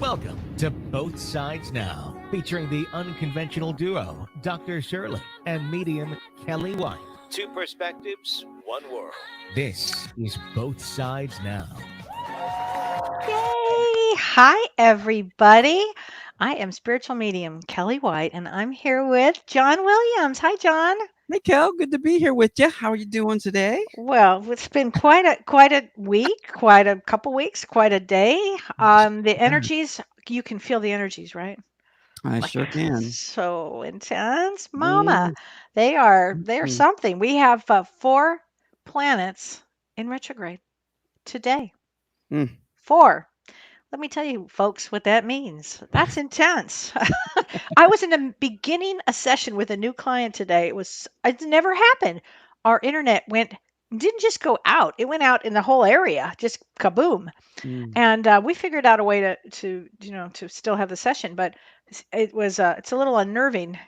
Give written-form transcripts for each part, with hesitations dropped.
Welcome to Both Sides Now, featuring the unconventional duo, Dr. Shirley and medium Kelly White. Two perspectives, one world. This is Both Sides Now. Yay! Hi, everybody. I am spiritual medium Kelly White, and I'm here with John Williams. Hi, John. Hey, Kel, good to be here with you. How are you doing today? Well, it's been quite a week, quite a couple weeks, quite a day. The Yeah, energies, you can feel the energies, right? I Like sure can. so intense, Mama. Yes. They are Mm, something. We have 4 planets in retrograde today. mm. 4. Let me tell you, folks, what that means. That's intense. I was in the beginning a session with a new client today. It's never happened. Our internet didn't just go out. It went out in the whole area, just kaboom. Mm. And we figured out a way to still have the session, but it's a little unnerving.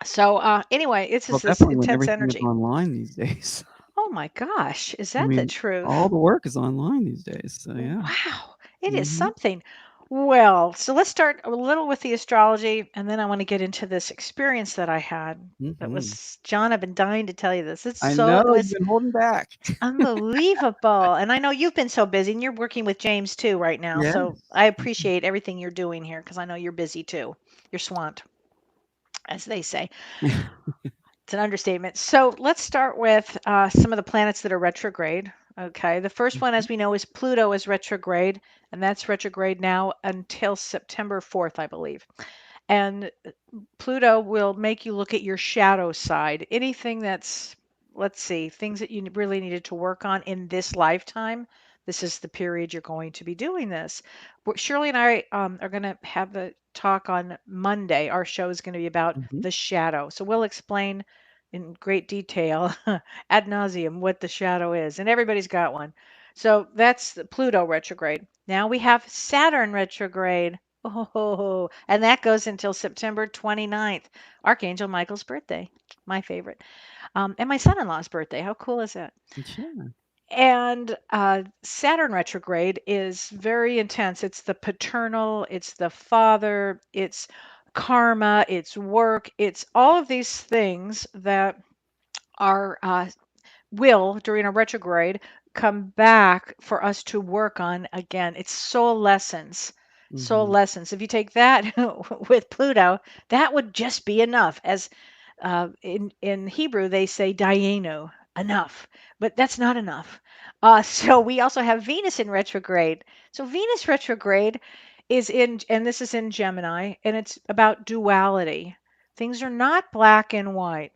So anyway, it's Well, just this definitely when intense everything is energy. online these days. Oh my gosh, is I that the mean, all truth? the work is online these days. So, yeah. Wow, it is Hmm. something. Well, so let's start a little with the astrology, and then I want to get into this experience that I had. That Hmm. was John. I've been dying to tell you this. I know It you've was been holding back. unbelievable, and I know you've been so busy, and you're working with James too right now. Yes. So I appreciate everything you're doing here because I know you're busy too. You're swamped, as they say. It's an understatement. So let's start with some of the planets that are retrograde. Okay. The first one, as we know, is Pluto is retrograde, and that's retrograde now until September 4th, I believe. And Pluto will make you look at your shadow side. Anything that's, let's see, things that you really needed to work on in this lifetime. This is the period you're going to be doing this. Shirley and I are going to have a talk on Monday. Our show is going to be about Hmm. the shadow. So we'll explain in great detail ad nauseum what the shadow is. And everybody's got one. So that's the Pluto retrograde. Now we have Saturn retrograde. Oh, and that goes until September 29th, Archangel Michael's birthday, my favorite, and my son-in-law's birthday. How cool is that? Sure. And Saturn retrograde is very intense. It's the paternal, it's the father, it's karma, it's work, it's all of these things that are will during a retrograde come back for us to work on again. It's soul lessons. Soul Hmm. lessons. If you take that with Pluto, that would just be enough. As in Hebrew, they say dayenu, enough, but that's not enough. So we also have Venus in retrograde. So Venus retrograde is and this is in Gemini, and it's about duality. Things are not black and white.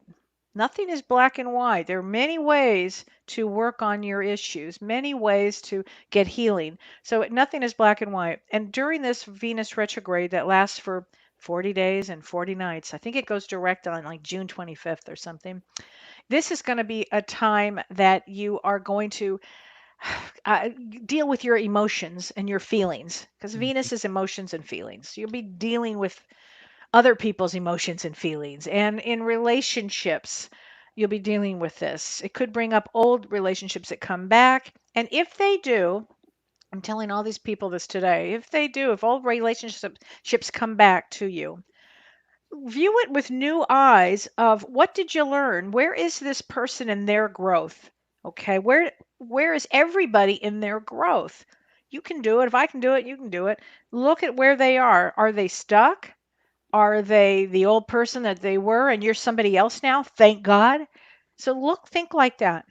Nothing is black and white. There are many ways to work on your issues, many ways to get healing. So nothing is black and white. And during this Venus retrograde that lasts for 40 days and 40 nights, I think it goes direct on like June 25th or something. This is going to be a time that you are going to uh, deal with your emotions and your feelings because Venus is emotions and feelings. You'll be dealing with other people's emotions and feelings. And in relationships, you'll be dealing with this. It could bring up old relationships that come back. And if they do, I'm telling all these people this today, if they do, if old relationships come back to you, view it with new eyes of what did you learn? Where is this person in their growth? Okay, where is everybody in their growth? You can do it. If I can do it, you can do it. Look at where they are. Are they stuck? Are they the old person that they were and you're somebody else now? Thank God. So think like that.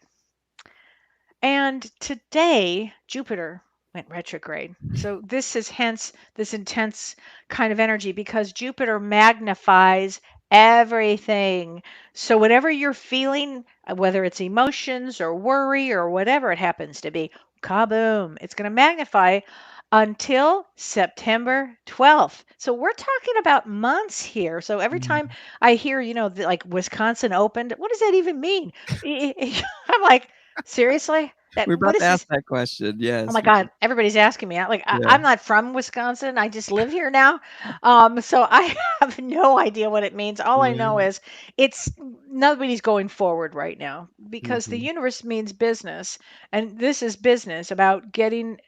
And today, Jupiter went retrograde. So this is hence this intense kind of energy because Jupiter magnifies everything. So whatever you're feeling, whether it's emotions or worry or whatever it happens to be, kaboom, it's going to magnify until September 12th. So we're talking about months here. So every time I hear, like Wisconsin opened, what does that even mean? I'm like, seriously? We're What about to is ask this? that question. Oh Yes. my God, everybody's asking me. Yeah. I'm not from Wisconsin. I just live here now. So I have no idea what it means. All I know Yeah. is it's nobody's going forward right now because the Hmm. universe means business. And this is business about getting,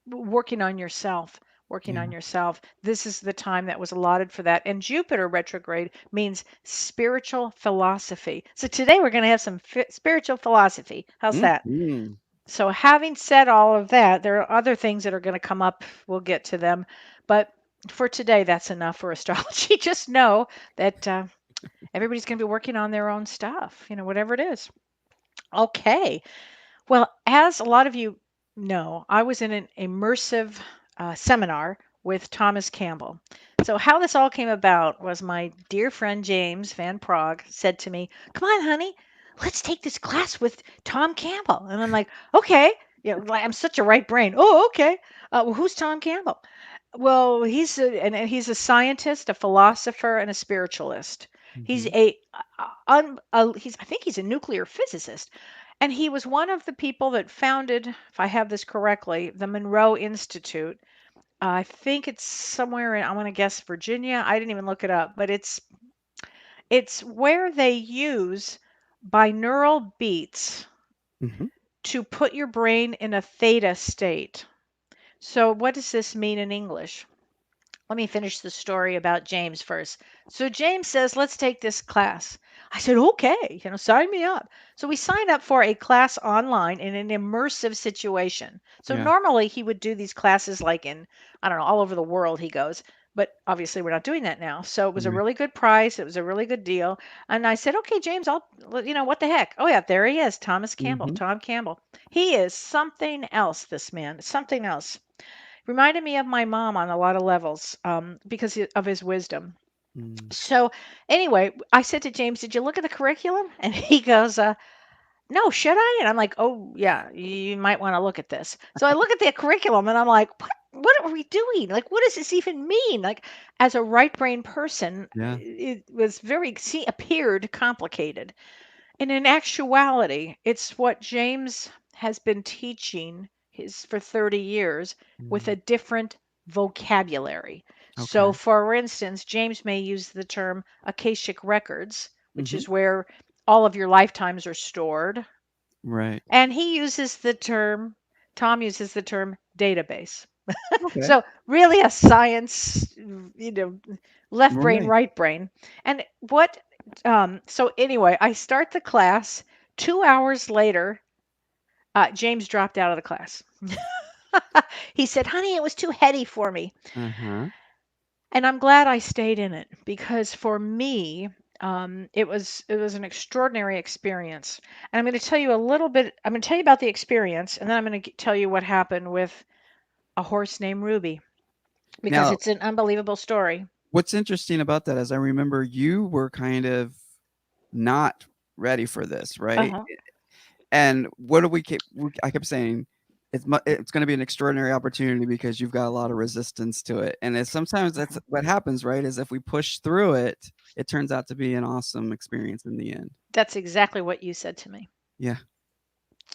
working on yourself, working Yeah. on yourself. This is the time that was allotted for that. And Jupiter retrograde means spiritual philosophy. So today we're going to have some spiritual philosophy. How's that? Mhm. So, having said all of that, there are other things that are going to come up. We'll get to them. But for today, that's enough for astrology. Just know that everybody's going to be working on their own stuff, whatever it is. Okay. Well, as a lot of you know, I was in an immersive seminar with Thomas Campbell. So, how this all came about was my dear friend James Van Prague said to me, "Come on, honey, let's take this class with Tom Campbell." And I'm like, "Okay." Like I'm such a right brain. Oh, okay. Well, who's Tom Campbell? Well, he's a scientist, a philosopher, and a spiritualist. He's Mhm. I think he's a nuclear physicist, and he was one of the people that founded, if I have this correctly, the Monroe Institute. I think it's somewhere in, I want to guess Virginia. I didn't even look it up, but it's where they use binaural beats Mhm. to put your brain in a theta state. So what does this mean in English? Let me finish the story about James first. So James says, let's take this class. I said, okay, sign me up. So we signed up for a class online in an immersive situation. So Yeah. normally he would do these classes like in, I don't know, all over the world he goes. But obviously we're not doing that now. So it was a Right. really good price. It was a really good deal. And I said, okay, James, what the heck? Oh yeah, there he is, Thomas Campbell, Mhm. Tom Campbell. He is something else, this man, something else. Reminded me of my mom on a lot of levels because of his wisdom. Mm. So, anyway, I said to James, "Did you look at the curriculum?" And he goes, "No, should I?" And I'm like, "Oh, yeah, you might want to look at this." So I look at the curriculum and I'm like, "What are we doing? Like, what does this even mean?" Like, as a right brain person, Yeah. it was appeared complicated. And in actuality, it's what James has been teaching his for 30 years with Mm. a different vocabulary. So, Okay. for instance, James may use the term Akashic records, which Mhm. is where all of your lifetimes are stored. Right. And Tom uses the term database. Okay. So, really a science, left brain, Right. right brain. And so anyway, I start the class. 2 hours later, James dropped out of the class. He said, "Honey, it was too heady for me." Uh-huh. And I'm glad I stayed in it because for me, it was an extraordinary experience. And I'm going to tell you a little bit. I'm going to tell you about the experience, and then I'm going to tell you what happened with a horse named Ruby because Now, it's an unbelievable story. what's interesting about that is I remember you were kind of not ready for this, right? Uh-huh. And what do I kept saying, it's gonna be an extraordinary opportunity because you've got a lot of resistance to it, and it's sometimes that's what happens, right? Is if we push through it, it turns out to be an awesome experience in the end. That's exactly what you said to me. Yeah.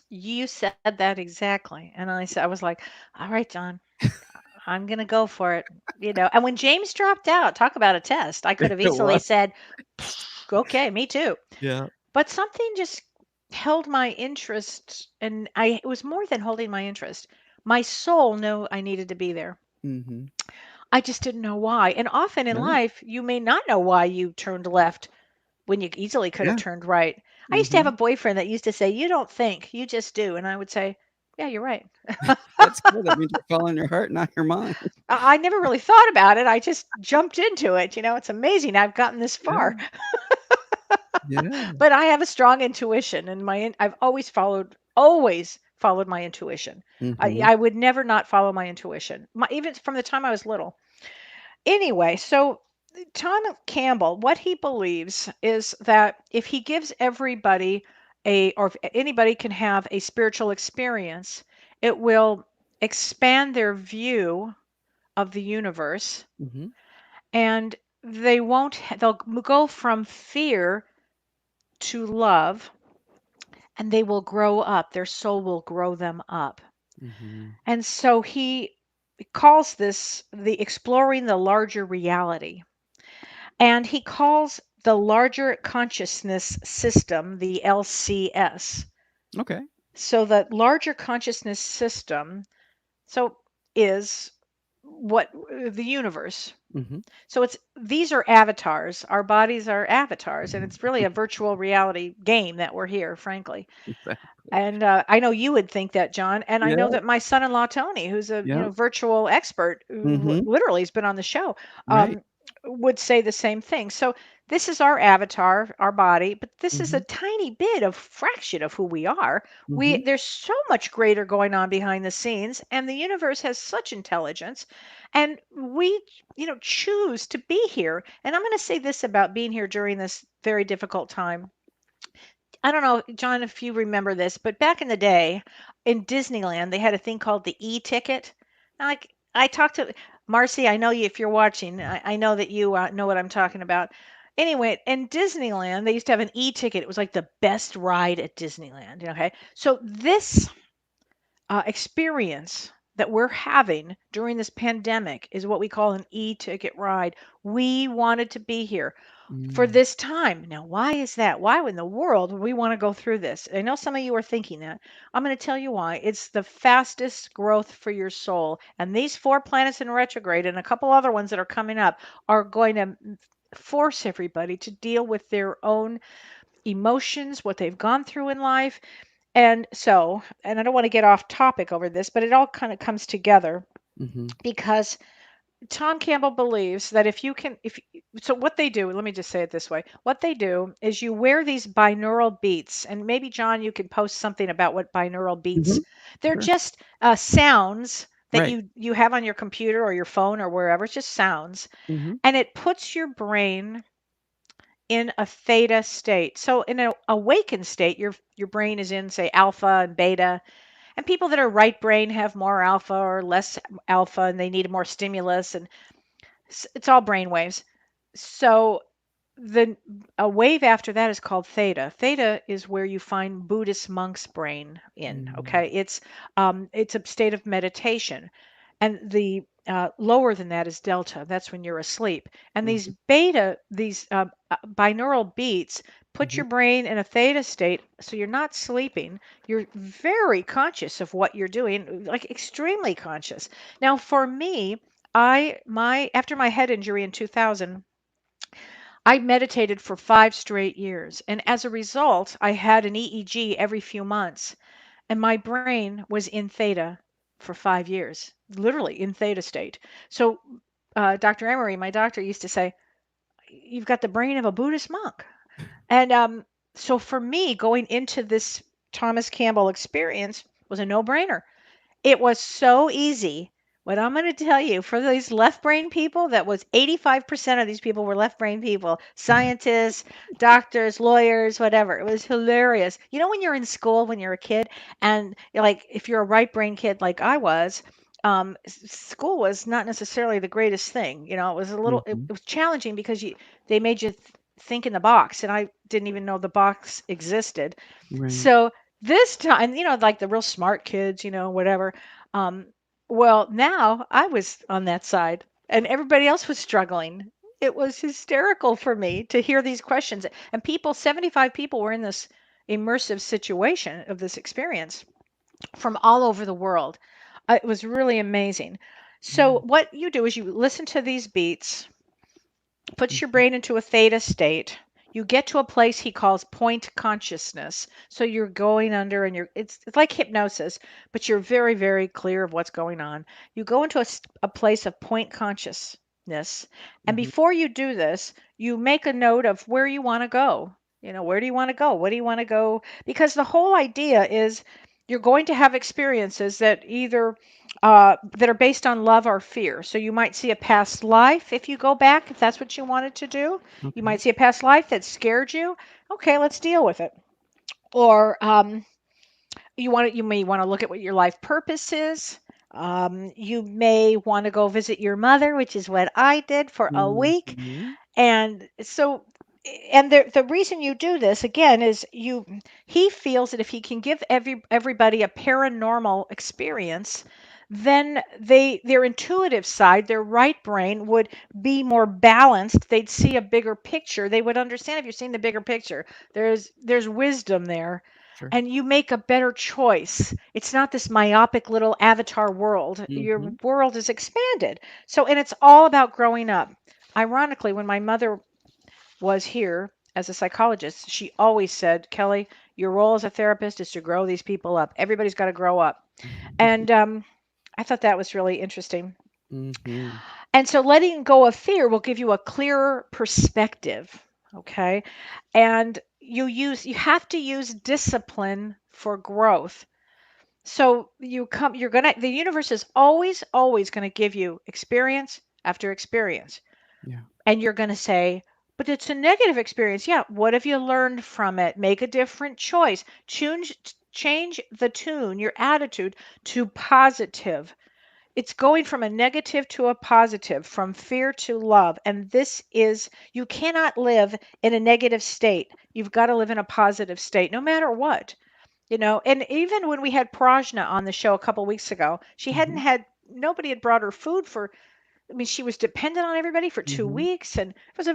You said that exactly. And I was like, all right, John, I'm going to go for it. And when James dropped out, talk about a test. I could have It easily was. said, okay, me too. Yeah. But something just held my interest. And it was more than holding my interest. My soul knew I needed to be there. Mhm. I just didn't know why. And often in Right. life, you may not know why you turned left when you easily could have Yeah. turned right. I used to have a Mhm. boyfriend that used to say, "You don't think, you just do." And I would say, "Yeah, you're right." That's good, that means you're following your heart, not your mind. I never really thought about it. I just jumped into it. It's amazing I've gotten this far. Yeah. Yeah. But I have a strong intuition, and I've always followed my intuition. Mhm. I would never not follow my intuition, even from the time I was little. Anyway, so Tom Campbell, what he believes is that if he gives everybody or if anybody can have a spiritual experience, it will expand their view of the universe, Mhm. and they'll go from fear to love, and they will grow up. Their soul will grow them up. Mhm. And so he calls this the exploring the larger reality. And he calls the larger consciousness system the LCS. Okay. So the larger consciousness system so is what the universe. Mm-hmm. So these are avatars. Our bodies are avatars, and it's really a virtual reality game that we're here, frankly. Exactly. And I know you would think that, John. And I know Yeah. that my son-in-law Tony, who's a Yeah. virtual expert, who Mm-hmm. literally has been on the show, Right. would say the same thing. So this is our avatar, our body, but this is a Mm-hmm. tiny bit of fraction of who we are. Mm-hmm. There's so much greater going on behind the scenes, and the universe has such intelligence, and we, choose to be here. And I'm going to say this about being here during this very difficult time. I don't know, John, if you remember this, but back in the day in Disneyland, they had a thing called the e-ticket. Now, like I talked to Marcy, I know you if you're watching. I know that you know what I'm talking about. Anyway, in Disneyland, they used to have an e-ticket. It was like the best ride at Disneyland. Okay, so this experience that we're having during this pandemic is what we call an e-ticket ride. We wanted to be here for Mm. this time. Now, why is that? Why in the world would we want to go through this? I know some of you are thinking that. I'm going to tell you why. It's the fastest growth for your soul. And these 4 planets in retrograde and a couple other ones that are coming up are going to force everybody to deal with their own emotions, what they've gone through in life. And so, and I don't want to get off topic over this, but it all kind of comes together Mm-hmm. because Tom Campbell believes that if you can, if so, what they do, let me just say it this way: what they do is you wear these binaural beats, and maybe John, you can post something about what binaural Mm-hmm. beats. They're Sure. just sounds that Right. you have on your computer or your phone or wherever. It's just sounds, Mm-hmm. and it puts your brain in a theta state. So in an awakened state, your brain is in say alpha and beta, and people that are right brain have more alpha or less alpha, and they need more stimulus, and it's all brain waves. So the a wave after that is called theta. Theta is where you find Buddhist monks' brain in. Mm. Okay, it's a state of meditation, and the lower than that is delta. That's when you're asleep. And these Mm-hmm. beta, these binaural beats put Mm-hmm. your brain in a theta state, so you're not sleeping. You're very conscious of what you're doing, like extremely conscious. Now, for me, after my head injury in 2000, I meditated for 5 straight years. And as a result, I had an EEG every few months. And my brain was in theta for 5 years, literally in theta state. So, Dr. Emery, my doctor, used to say, "You've got the brain of a Buddhist monk." And so for me, going into this Thomas Campbell experience was a no brainer. It was so easy. What I'm going to tell you for these left brain people, that was 85% of these people were left brain people, scientists, doctors, lawyers, whatever. It was hilarious. You know, when you're in school, when you're a kid, and like if you're a right brain kid like I was, school was not necessarily the greatest thing. You know, it was it Mm-hmm. was challenging because they made you think in the box, and I didn't even know the box existed. Right. So this time, like the real smart kids, whatever. Um, well, now I was on that side and everybody else was struggling. It was hysterical for me to hear these questions. And 75 people were in this immersive situation of this experience from all over the world. It was really amazing. So, Mm. what you do is you listen to these beats, puts your Mhm. brain into a theta state. You get to a place he calls point consciousness. So you're going under and it's like hypnosis, but you're very, very clear of what's going on. You go into a place of point consciousness. And Mhm. before you do this, you make a note of where you want to go. Where do you want to go? What do you want to go? Because the whole idea is you're going to have experiences that either that are based on love or fear. So you might see a past life if you go back, if that's what you wanted to do. You Okay. might see a past life that scared you. Okay, let's deal with it. Or you may want to look at what your life purpose is. You may want to go visit your mother, which is what I did for a week. Mhm. And so, and the reason you do this again is he feels that if he can give everybody a paranormal experience, then their intuitive side, their right brain would be more balanced. They'd see a bigger picture. They would understand if you're seeing the bigger picture. There's wisdom there. Sure. and you make a better choice. It's not this myopic little avatar world. Your Mhm. world is expanded. So, and it's all about growing up. Ironically, when my mother was here as a psychologist, she always said, Kelly, your role as a therapist is to grow these people up. Everybody's got to grow up. And I thought that was really interesting. Mhm. And so letting go of fear will give you a clearer perspective. Okay. And you have to use discipline for growth. So the universe is always going to give you experience after experience. Yeah. And you're going to say, but it's a negative experience. Yeah. What have you learned from it? Make a different choice. Change the tune, your attitude to positive. It's going from a negative to a positive, from fear to love. And you cannot live in a negative state. You've got to live in a positive state, no matter what. And even when we had Prajna on the show a couple weeks ago, Mhm. nobody had brought her food I mean, she was dependent on everybody for two Mhm. weeks. And it was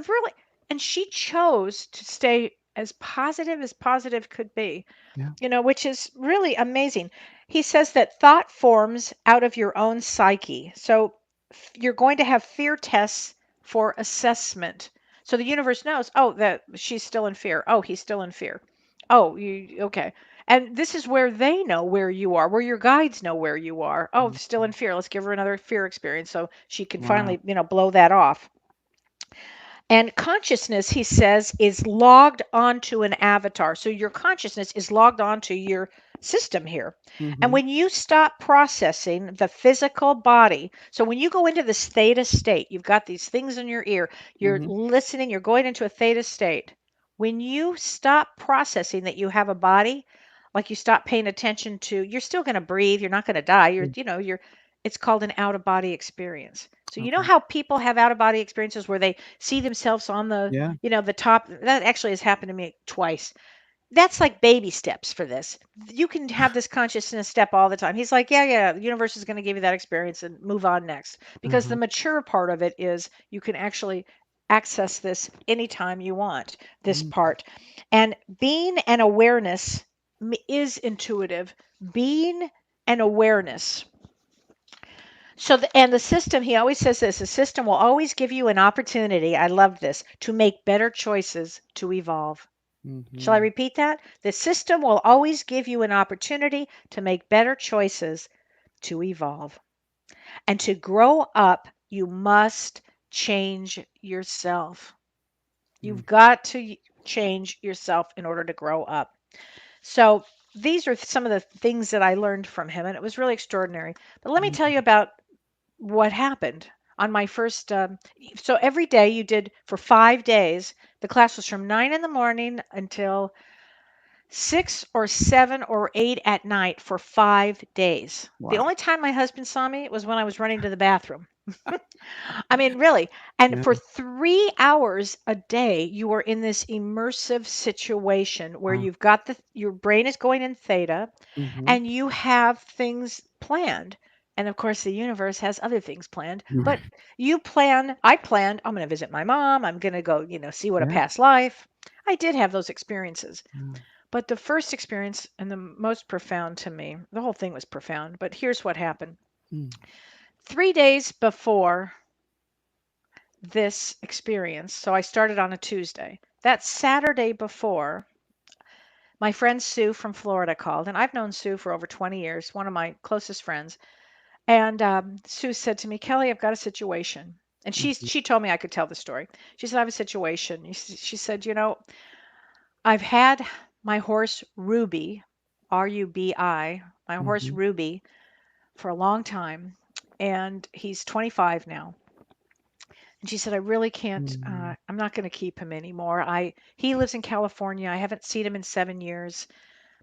and she chose to stay as positive could be, Yeah. which is really amazing. He says that thought forms out of your own psyche. So you're going to have fear tests for assessment. So the universe knows, oh, that she's still in fear. Oh, he's still in fear. Oh, okay. And this is where they know where you are, where your guides know where you are. Oh, still in Mhm. fear. Let's give her another fear experience so she can Wow. finally, blow that off. And consciousness, he says, is logged onto an avatar. So your consciousness is logged onto your system here. And Mhm. when you stop processing the physical body, so when you go into this theta state, you've got these things in your ear, you're Mhm. listening, you're going into a theta state. When you stop processing that you have a body, like you stop paying attention to, you're still going to breathe, you're not going to die. Mm. It's called an out of body experience. So you know Okay. how people have out of body experiences where they see themselves on Yeah. the top. That actually has happened to me twice. That's like baby steps for this. You can have this consciousness step all the time. He's like, yeah, the universe is going to give you that experience and move on next. Because the Uh-huh. mature part of it is you can actually access this anytime you want, this Mm. part. And being an awareness is intuitive. Being an awareness. And the system, he always says this, the system will always give you an opportunity. I love this, to make better choices to evolve. Shall I Mhm. repeat that? The system will always give you an opportunity to make better choices to evolve. And to grow up, you must change yourself. Mm. You've got to change yourself in order to grow up. So these are some of the things that I learned from him, and it was really extraordinary. But let me tell Mm. you about what happened on my first. So every day you did for 5 days. The class was from 9 in the morning until 6 or 7 or 8 at night for 5 days. The Wow. only time my husband saw me was when I was running to the bathroom. I mean, really. And Yeah. for 3 hours a day, you are in this immersive situation where Wow. you've got your brain is going in theta Mhm. and you have things planned. And of course, the universe has other things planned, but I planned, I'm going to visit my mom. I'm going to go, see what a Yeah. past life. I did have those experiences. Yeah. But the first experience and the most profound to me, the whole thing was profound, but here's what happened. Mm. 3 days before this experience, so I started on a Tuesday. That Saturday before, my friend Sue from Florida called, and I've known Sue for over 20 years, one of my closest friends. And Sue said to me, Kelly, I've got a situation. And Mhm. she told me I could tell the story. She said, I have a situation. She said, I've had my horse Ruby, Rubi, my horse Mhm. Ruby, for a long time, and he's 25 now. And she said, I really can't, Mm. I'm not going to keep him anymore. He lives in California. I haven't seen him in 7 years.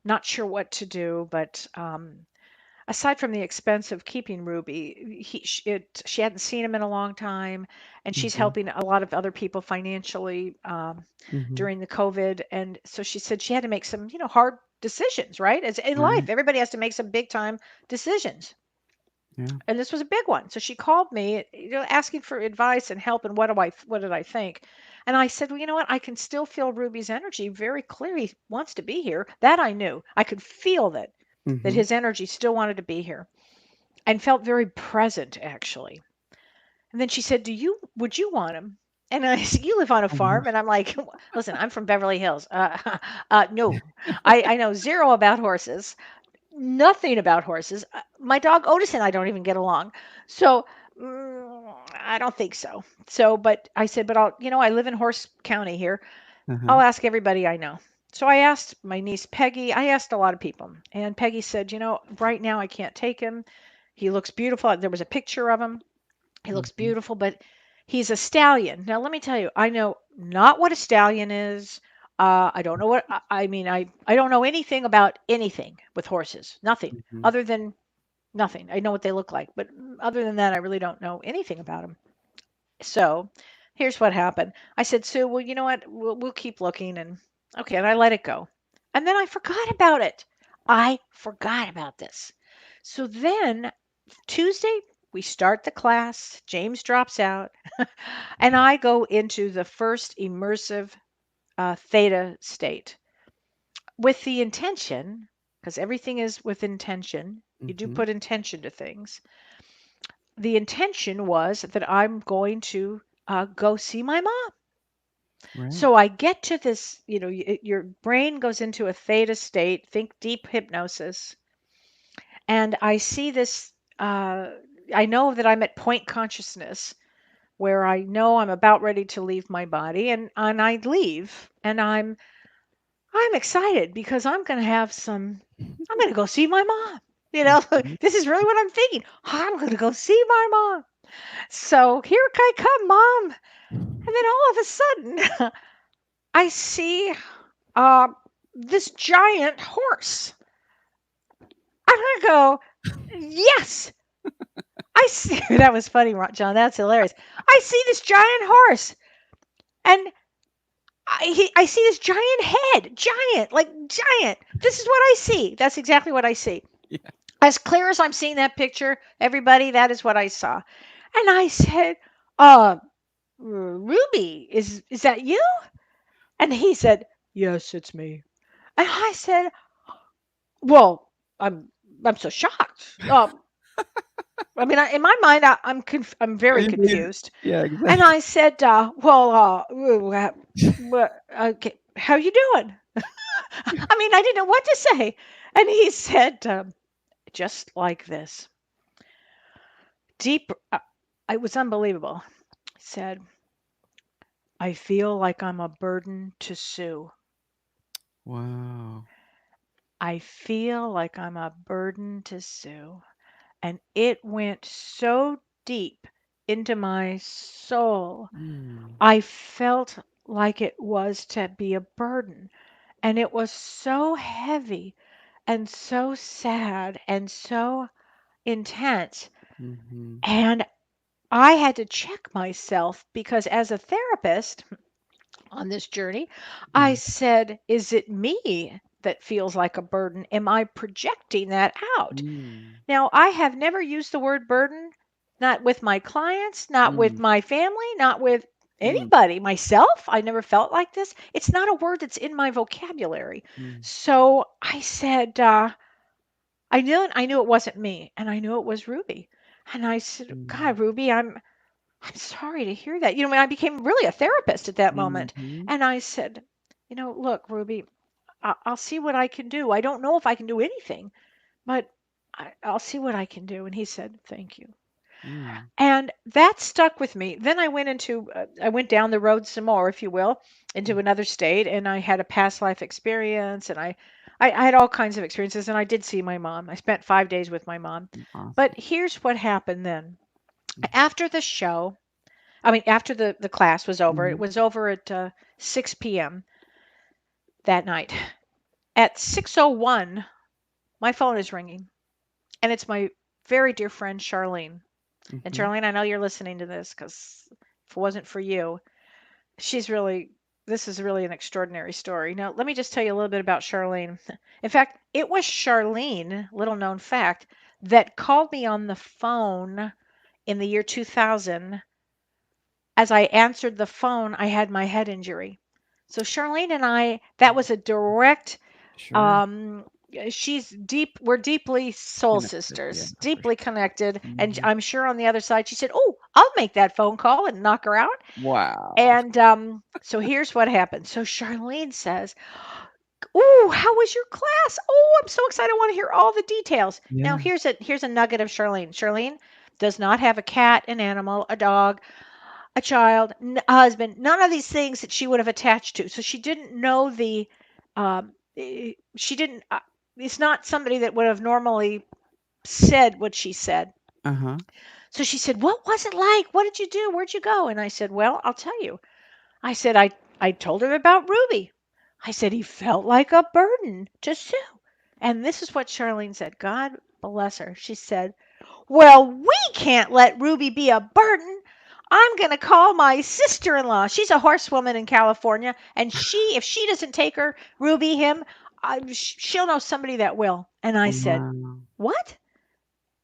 Not sure what to do, but aside from the expense of keeping Ruby, she hadn't seen him in a long time, and she's Mhm. helping a lot of other people financially Mhm. during the COVID. And so she said she had to make some, hard decisions, right? As in Right. life, everybody has to make some big time decisions. Yeah. And this was a big one. So she called me, asking for advice and help and what did I think? And I said, well, you know what? I can still feel Ruby's energy very clear. He wants to be here. That I knew. I could feel that Mhm. his energy still wanted to be here and felt very present actually. And then she said, would you want him? And I said, you live on a Mhm. farm. And I'm like, listen, I'm from Beverly Hills. No, I know zero about horses, nothing about horses. My dog Otis and I don't even get along. So I don't think so. So, but I said, but I live in Horse County here. Uh-huh. I'll ask everybody I know. So I asked my niece Peggy. I asked a lot of people. And Peggy said, right now I can't take him. He looks beautiful. There was a picture of him. He looks Mhm. beautiful, but he's a stallion. Now, let me tell you, I know not what a stallion is. I don't know what I mean. I don't know anything about anything with horses. Nothing Mhm. other than nothing. I know what they look like, but other than that, I really don't know anything about them. So, here's what happened. I said, Sue, well, you know what? We'll keep looking, and okay, and I let it go. And then I forgot about it. I forgot about this. So then Tuesday, we start the class. James drops out, and I go into the first immersive theta state with the intention, because everything is with intention. You do Mhm. put intention to things. The intention was that I'm going to go see my mom. Right. So I get to this, your brain goes into a theta state, think deep hypnosis, and I see this. I know that I'm at point consciousness where I know I'm about ready to leave my body, and I leave, and I'm excited because I'm going to go see my mom. Mhm. This is really what I'm thinking. I'm going to go see my mom. So here I come, mom. And then all of a sudden, I see uh, this giant horse. I'm going to go, yes. I see. That was funny, John. That's hilarious. I see this giant horse. And I see this giant head, giant, like giant. This is what I see. That's exactly what I see. Yeah. As clear as I'm seeing that picture, everybody, that is what I saw. And I said, uh, Ruby, is that you? And he said, yes, it's me. And I said, well, I'm so shocked. I mean, in my mind, I'm What very do you mean? confused. Yeah, And exactly. I said, well, okay, how you doing? I mean, I didn't know what to say. And he said, just like this, deep, it was unbelievable. He said, I feel like I'm a burden to Sue. Wow. I feel like I'm a burden to Sue. And it went so deep into my soul. Mm. I felt like it was to be a burden. And it was so heavy and so sad and so intense. Mhm. And I had to check myself because as a therapist on this journey, I Mm. said, is it me that feels like a burden? Am I projecting that out? Mm. Now, I have never used the word burden, not with my clients, not with Mm. my family, not with Mm. anybody. Myself, I never felt like this. It's not a word that's in my vocabulary. Mm. So I said, I knew it wasn't me, and I knew it was Ruby. And I said, Mm. God, Ruby, I'm sorry to hear that. When I became really a therapist at that moment, Mhm. and I said, look, Ruby, I'll see what I can do. I don't know if I can do anything, but I'll see what I can do. And he said, thank you. Mm. And that stuck with me. Then I went down the road some more, if you will, into Mm. another state, and I had a past life experience, and I had all kinds of experiences, and I did see my mom. I spent 5 days with my mom. But Awesome. here's what happened then. Mm. After the show, I mean, after the class was over, it Mhm. was over at 6 p.m. that night. At 6:01, my phone is ringing, and it's my very dear friend Charlene. And Mhm. Charlene, I know you're listening to this because if it wasn't for you, she's really, this is really an extraordinary story. Now, let me just tell you a little bit about Charlene. In fact, it was Charlene, little known fact, that called me on the phone in the year 2000 as I answered the phone, I had my head injury. So Charlene and I, that was a direct Sure. um we're deeply soul Connected. Yeah, sisters, for sure. deeply connected, and Mhm. I'm sure on the other side she said, "Oh, I'll make that phone call and knock her out." Wow. And so here's what happened. So Charlene says, "Oh, how was your class? Oh, I'm so excited. I want to hear all the details." Now, Yeah. here's a nugget of Charlene. Charlene does not have a cat, an animal, a dog, a child, a husband, none of these things that she would have attached to. So she didn't know she didn't, it's not somebody that would have normally said what she said. Uh-huh. So she said, "What was it like? What did you do? Where'd you go?" And I said, "Well, I'll tell you." I said, I told her about Ruby. I said, "He felt like a burden to Sue." And this is what Charlene said. God bless her. She said, "Well, we can't let Ruby be a burden. I'm going to call my sister-in-law. She's a horsewoman in California, and if she doesn't take her, Ruby, him, she'll know somebody that will." And I said, Wow. "What?"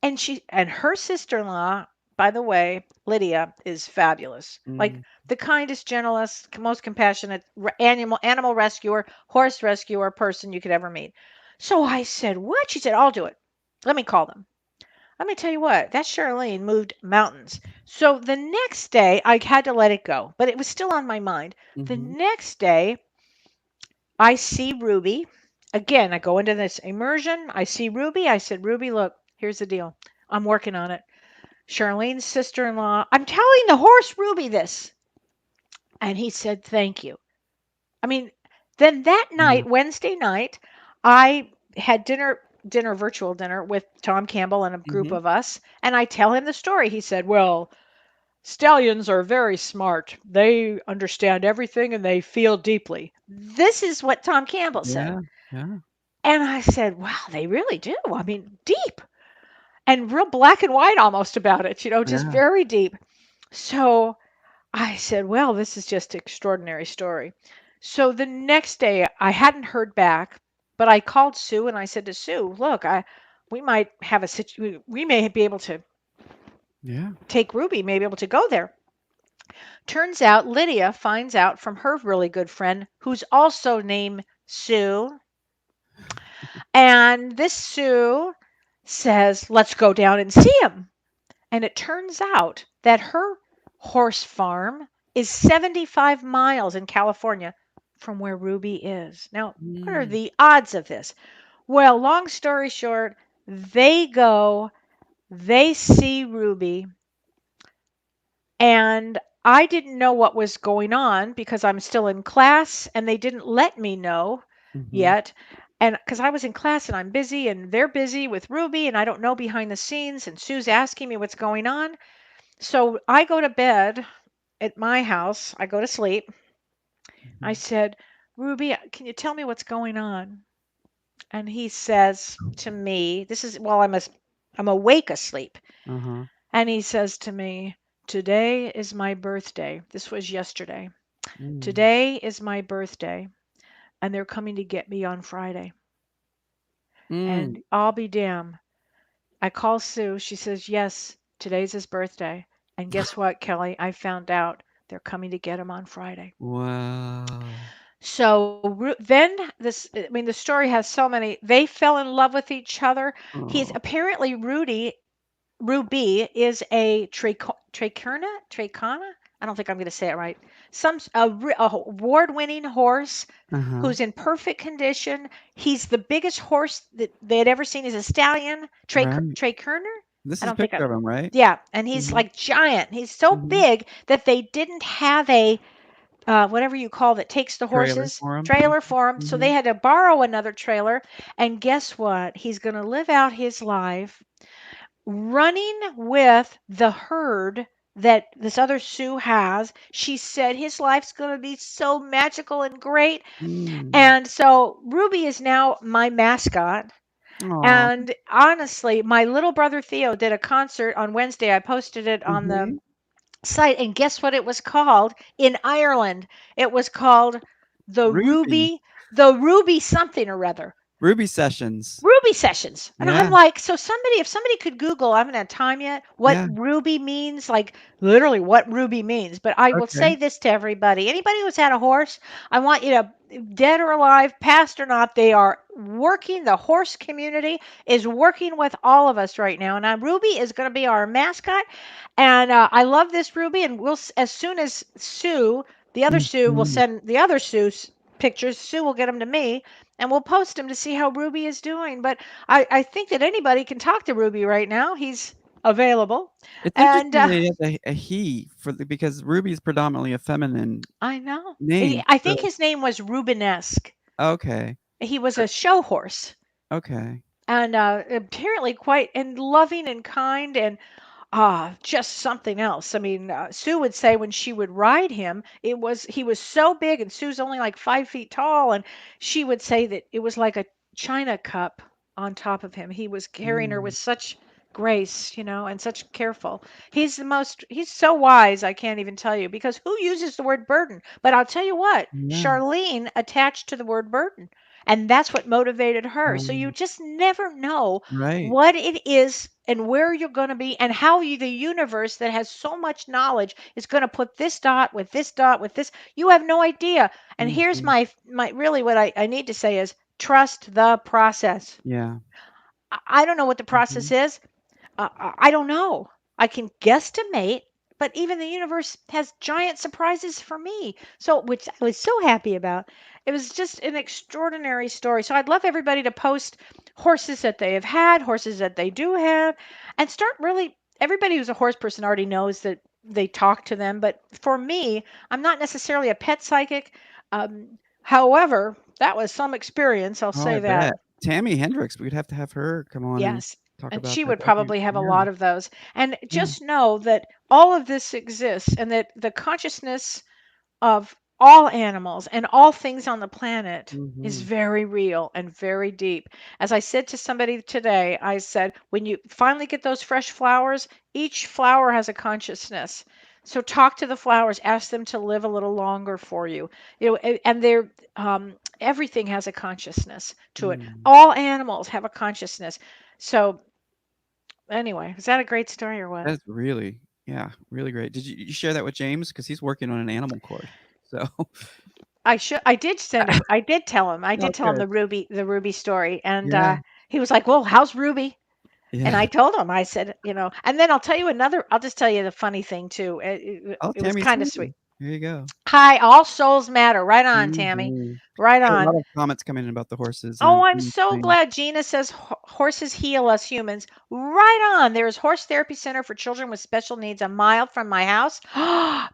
And her sister-in-law, by the way, Lydia, is fabulous. Like Mm. the kindest, gentlest, most compassionate animal rescuer, horse rescuer person you could ever meet. So I said, "What?" She said, "I'll do it. Let me call them." Let me tell you what, that Charlene moved mountains. So the next day, I had to let it go, but it was still on my mind. The Mhm. next day, I see Ruby. Again, I go into this immersion. I see Ruby. I said, "Ruby, look, here's the deal. I'm working on it. Charlene's sister in law, I'm telling the horse Ruby this." And he said, "Thank you." I mean, then that Yeah. night, Wednesday night, I had virtual dinner with Tom Campbell and a group Mhm. of us. And I tell him the story. He said, "Well, stallions are very smart. They understand everything and they feel deeply." This is what Tom Campbell said. Yeah. Yeah. And I said, "Wow, they really do. I mean, deep and real black and white almost about it, just Yeah. very deep." So I said, "Well, this is just an extraordinary story." So the next day, I hadn't heard back, but I called Sue and I said to Sue, "Look, we might have we may be able to Yeah. take Ruby, may be able to go there." Turns out Lydia finds out from her really good friend, who's also named Sue. And this Sue says, "Let's go down and see him." And it turns out that her horse farm is 75 miles in California from where Ruby is. Now, what are Mm. the odds of this? Well, long story short, they go, they see Ruby, and I didn't know what was going on because I'm still in class and they didn't let me know Mhm. yet. And because I was in class and I'm busy and they're busy with Ruby and I don't know behind the scenes, and Sue's asking me what's going on. So I go to bed at my house. I go to sleep. I Mhm. said, "Ruby, can you tell me what's going on?" And he says to me, this is while I'm awake asleep. Uh-huh. And he says to me, "Today is my birthday." This was yesterday. Mm. "Today is my birthday, and they're coming to get me on Friday. Mm. And I'll be damned." I call Sue. She says, "Yes, today's his birthday." And guess what, Kelly? I found out they're coming to get him on Friday. Wow. So then I mean, the story has so many. They fell in love with each other. He's Oh. apparently Ruby is a Tracana. I don't think I'm going to say it right. A award-winning horse Uh-huh. who's in perfect condition. He's the biggest horse that they had ever seen. Is a stallion, Right. Kerner. This I is a don't think I. picture of him, right? Yeah, and he's Mhm. like giant. He's so Mhm. big that they didn't have a whatever you call that takes the Trailer horses for him. trailer for him. So they Mhm. had to borrow another trailer. And guess what? He's going to live out his life running with the herd that this other Sue has. She said his life's going to be so magical and great. Mm. And so Ruby is now my mascot. Aw. And honestly, my little brother Theo did a concert on Wednesday. I posted it on the Mhm. site. And guess what it was called in Ireland? It was called the Ruby. Ruby, the Ruby something or other. Ruby sessions. Ruby sessions. And I'm Yeah. like, so if somebody could Google, I haven't had time yet, what Yeah. Ruby means, like literally what Ruby means. But I will Okay. say this to everybody: anybody who's had a horse, I want you to, dead or alive, past or not, they are working. The horse community is working with all of us right now. And Ruby is going to be our mascot. And I love this Ruby. And as soon as Sue, the other Sue, will Mhm. send the other Sue's pictures, Sue will get them to me and we'll post him to see how Ruby is doing. But I think that anybody can talk to Ruby right now. He's available. It's And interesting that he has a he because Ruby is predominantly a feminine I know. name. I think So his name was Rubenesque. okay. He was Uh, a show horse Okay. and apparently quite and loving and kind and just something else. I mean, Sue would say when she would ride him, he was so big, and Sue's only like 5 feet tall, and she would say that it was like a china cup on top of him. He was carrying her Mm. with such grace, and such careful. He's so wise, I can't even tell you, because who uses the word burden? But I'll tell you what, Yeah. Charlene attached to the word burden. And that's what motivated her. So you Um, just never know right. what it is and where you're going to be and how the universe that has so much knowledge is going to put this dot with this dot with this. You have no idea. And here's Mhm. my really what I need to say is trust the process. Yeah. I don't know what the process Mhm. is. I don't know. I can guesstimate, but even the universe has giant surprises for me. So, which I was so happy about. It was just an extraordinary story. So, I'd love everybody to post horses that they have had, horses that they do have, and start really. Everybody who's a horse person already knows that they talk to them. But for me, I'm not necessarily a pet psychic. However, that was some experience. I'll Oh, say I that. bet. Tammy Hendricks, we'd have to have her come on and Yes, talk and about she that. would That'd be probably have a yeah. lot of those. And Yeah. just know that all of this exists and that the consciousness of all animals and all things on the planet is Mhm. very real and very deep. As I said to somebody today, I said, when you finally get those fresh flowers, each flower has a consciousness. So talk to the flowers, ask them to live a little longer for you. And they're everything has a consciousness to it. Mm. All animals have a consciousness. So anyway, is that a great story or what? That's really yeah, really great. Did you share that with James? Because he's working on an animal course. So I did send him. I did tell him. I oh, did tell him good. the Ruby story, and Yeah. he was like, "Well, how's Ruby?" And I Yeah. told him. I said, And then I'll tell you another. I'll just tell you the funny thing too. Oh, It was Tammy's kind of here. sweet. Here you go. Hi, all souls matter. Right on, Tammy. Mhm. Right Got a lot on. of comments coming in about the horses Oh, and I'm Gina's so saying glad Gina says horses heal us humans. Right on. There is Horse Therapy Center for Children with Special Needs a mile from my house.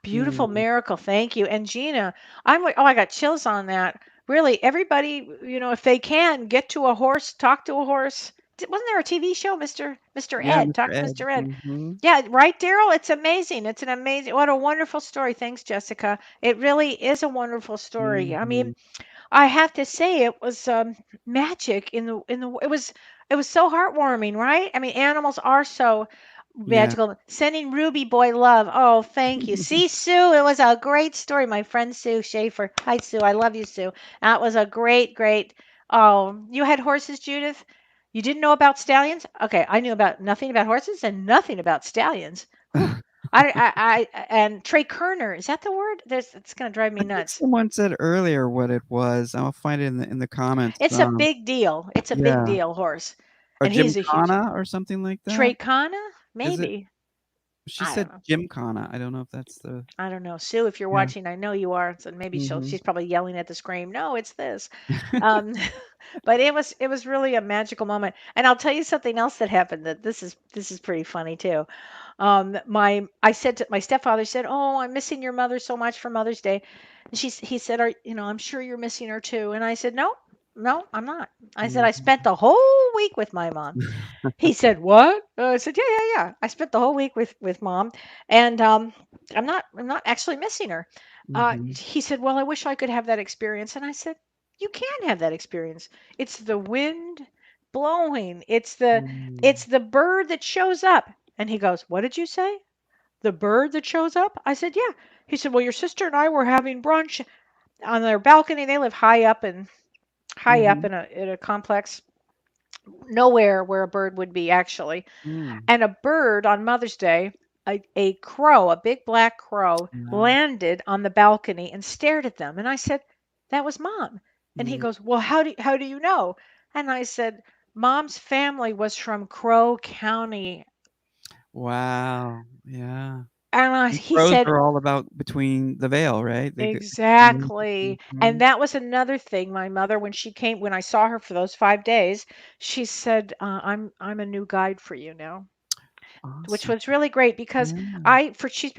Beautiful mm, miracle. Thank you. And Gina, I got chills on that. Really, everybody, if they can get to a horse, talk to a horse. Wasn't there a TV show, Mr. yeah, Ed? Mr. Talk to Ed. Mr. Ed. Mhm. Yeah, right, Daryl? It's amazing. It's an amazing, what a wonderful story. Thanks, Jessica. It really is a wonderful story. I mean, Mhm. I have to say it was magic it was so heartwarming, right? I mean, animals are so Yeah. magical. Sending Ruby boy love. Oh, thank you. See, Sue, it was a great story. My friend Sue Schaefer. Hi, Sue. I love you, Sue. That was a great, great. Oh, you had horses, Judith? You didn't know about stallions? Okay, I knew about nothing about horses and nothing about stallions. Whew. And Trey Kerner, is that the word? It's gonna drive me I think nuts. someone said earlier what it was. I'll find it in the comments. It's a big deal. It's a big Yeah. deal horse, Or and he's a huge Gymkhana or something like that? Trachana, Is it? maybe. She I don't said know. Gymkhana. I don't know if that's the I don't know. Sue, if you're yeah. watching, I know you are. So maybe Mhm. she's probably yelling at the screen. No, it's this. Um, but it was really a magical moment. And I'll tell you something else that happened. That this is pretty funny too. My stepfather said, "Oh, I'm missing your mother so much for Mother's Day," and he said, I'm sure you're missing her too." And I said, "No, no, I'm not." I said, "I Mhm. spent the whole week with my mom." He said, "What?" I said, "Yeah, yeah, yeah. I spent the whole week with mom, and I'm not actually missing her." Mhm. He said, "Well, I wish I could have that experience." And I said, "You can have that experience. It's the wind blowing. Mm. It's the bird that shows up." And he goes, "What did you say? The bird that shows up?" I said, "Yeah." He said, "Well, your sister and I were having brunch on their balcony. They live high up in high up Mhm. in a complex, nowhere where a bird would be actually. Mm. And a bird on Mother's Day, a crow, a big black crow, Wow. landed on the balcony and stared at them. And I said, "That was Mom." And he Mm. goes, "Well, how do you know?" And I said, "Mom's family was from Crow County." Wow. Yeah. And And he crows said, are all about between the veil, right? They get "Exactly." And Mhm. that was another thing. My mother, when I saw her for those 5 days, she said, I'm a new guide for you now," which Awesome. was really great because Yeah. she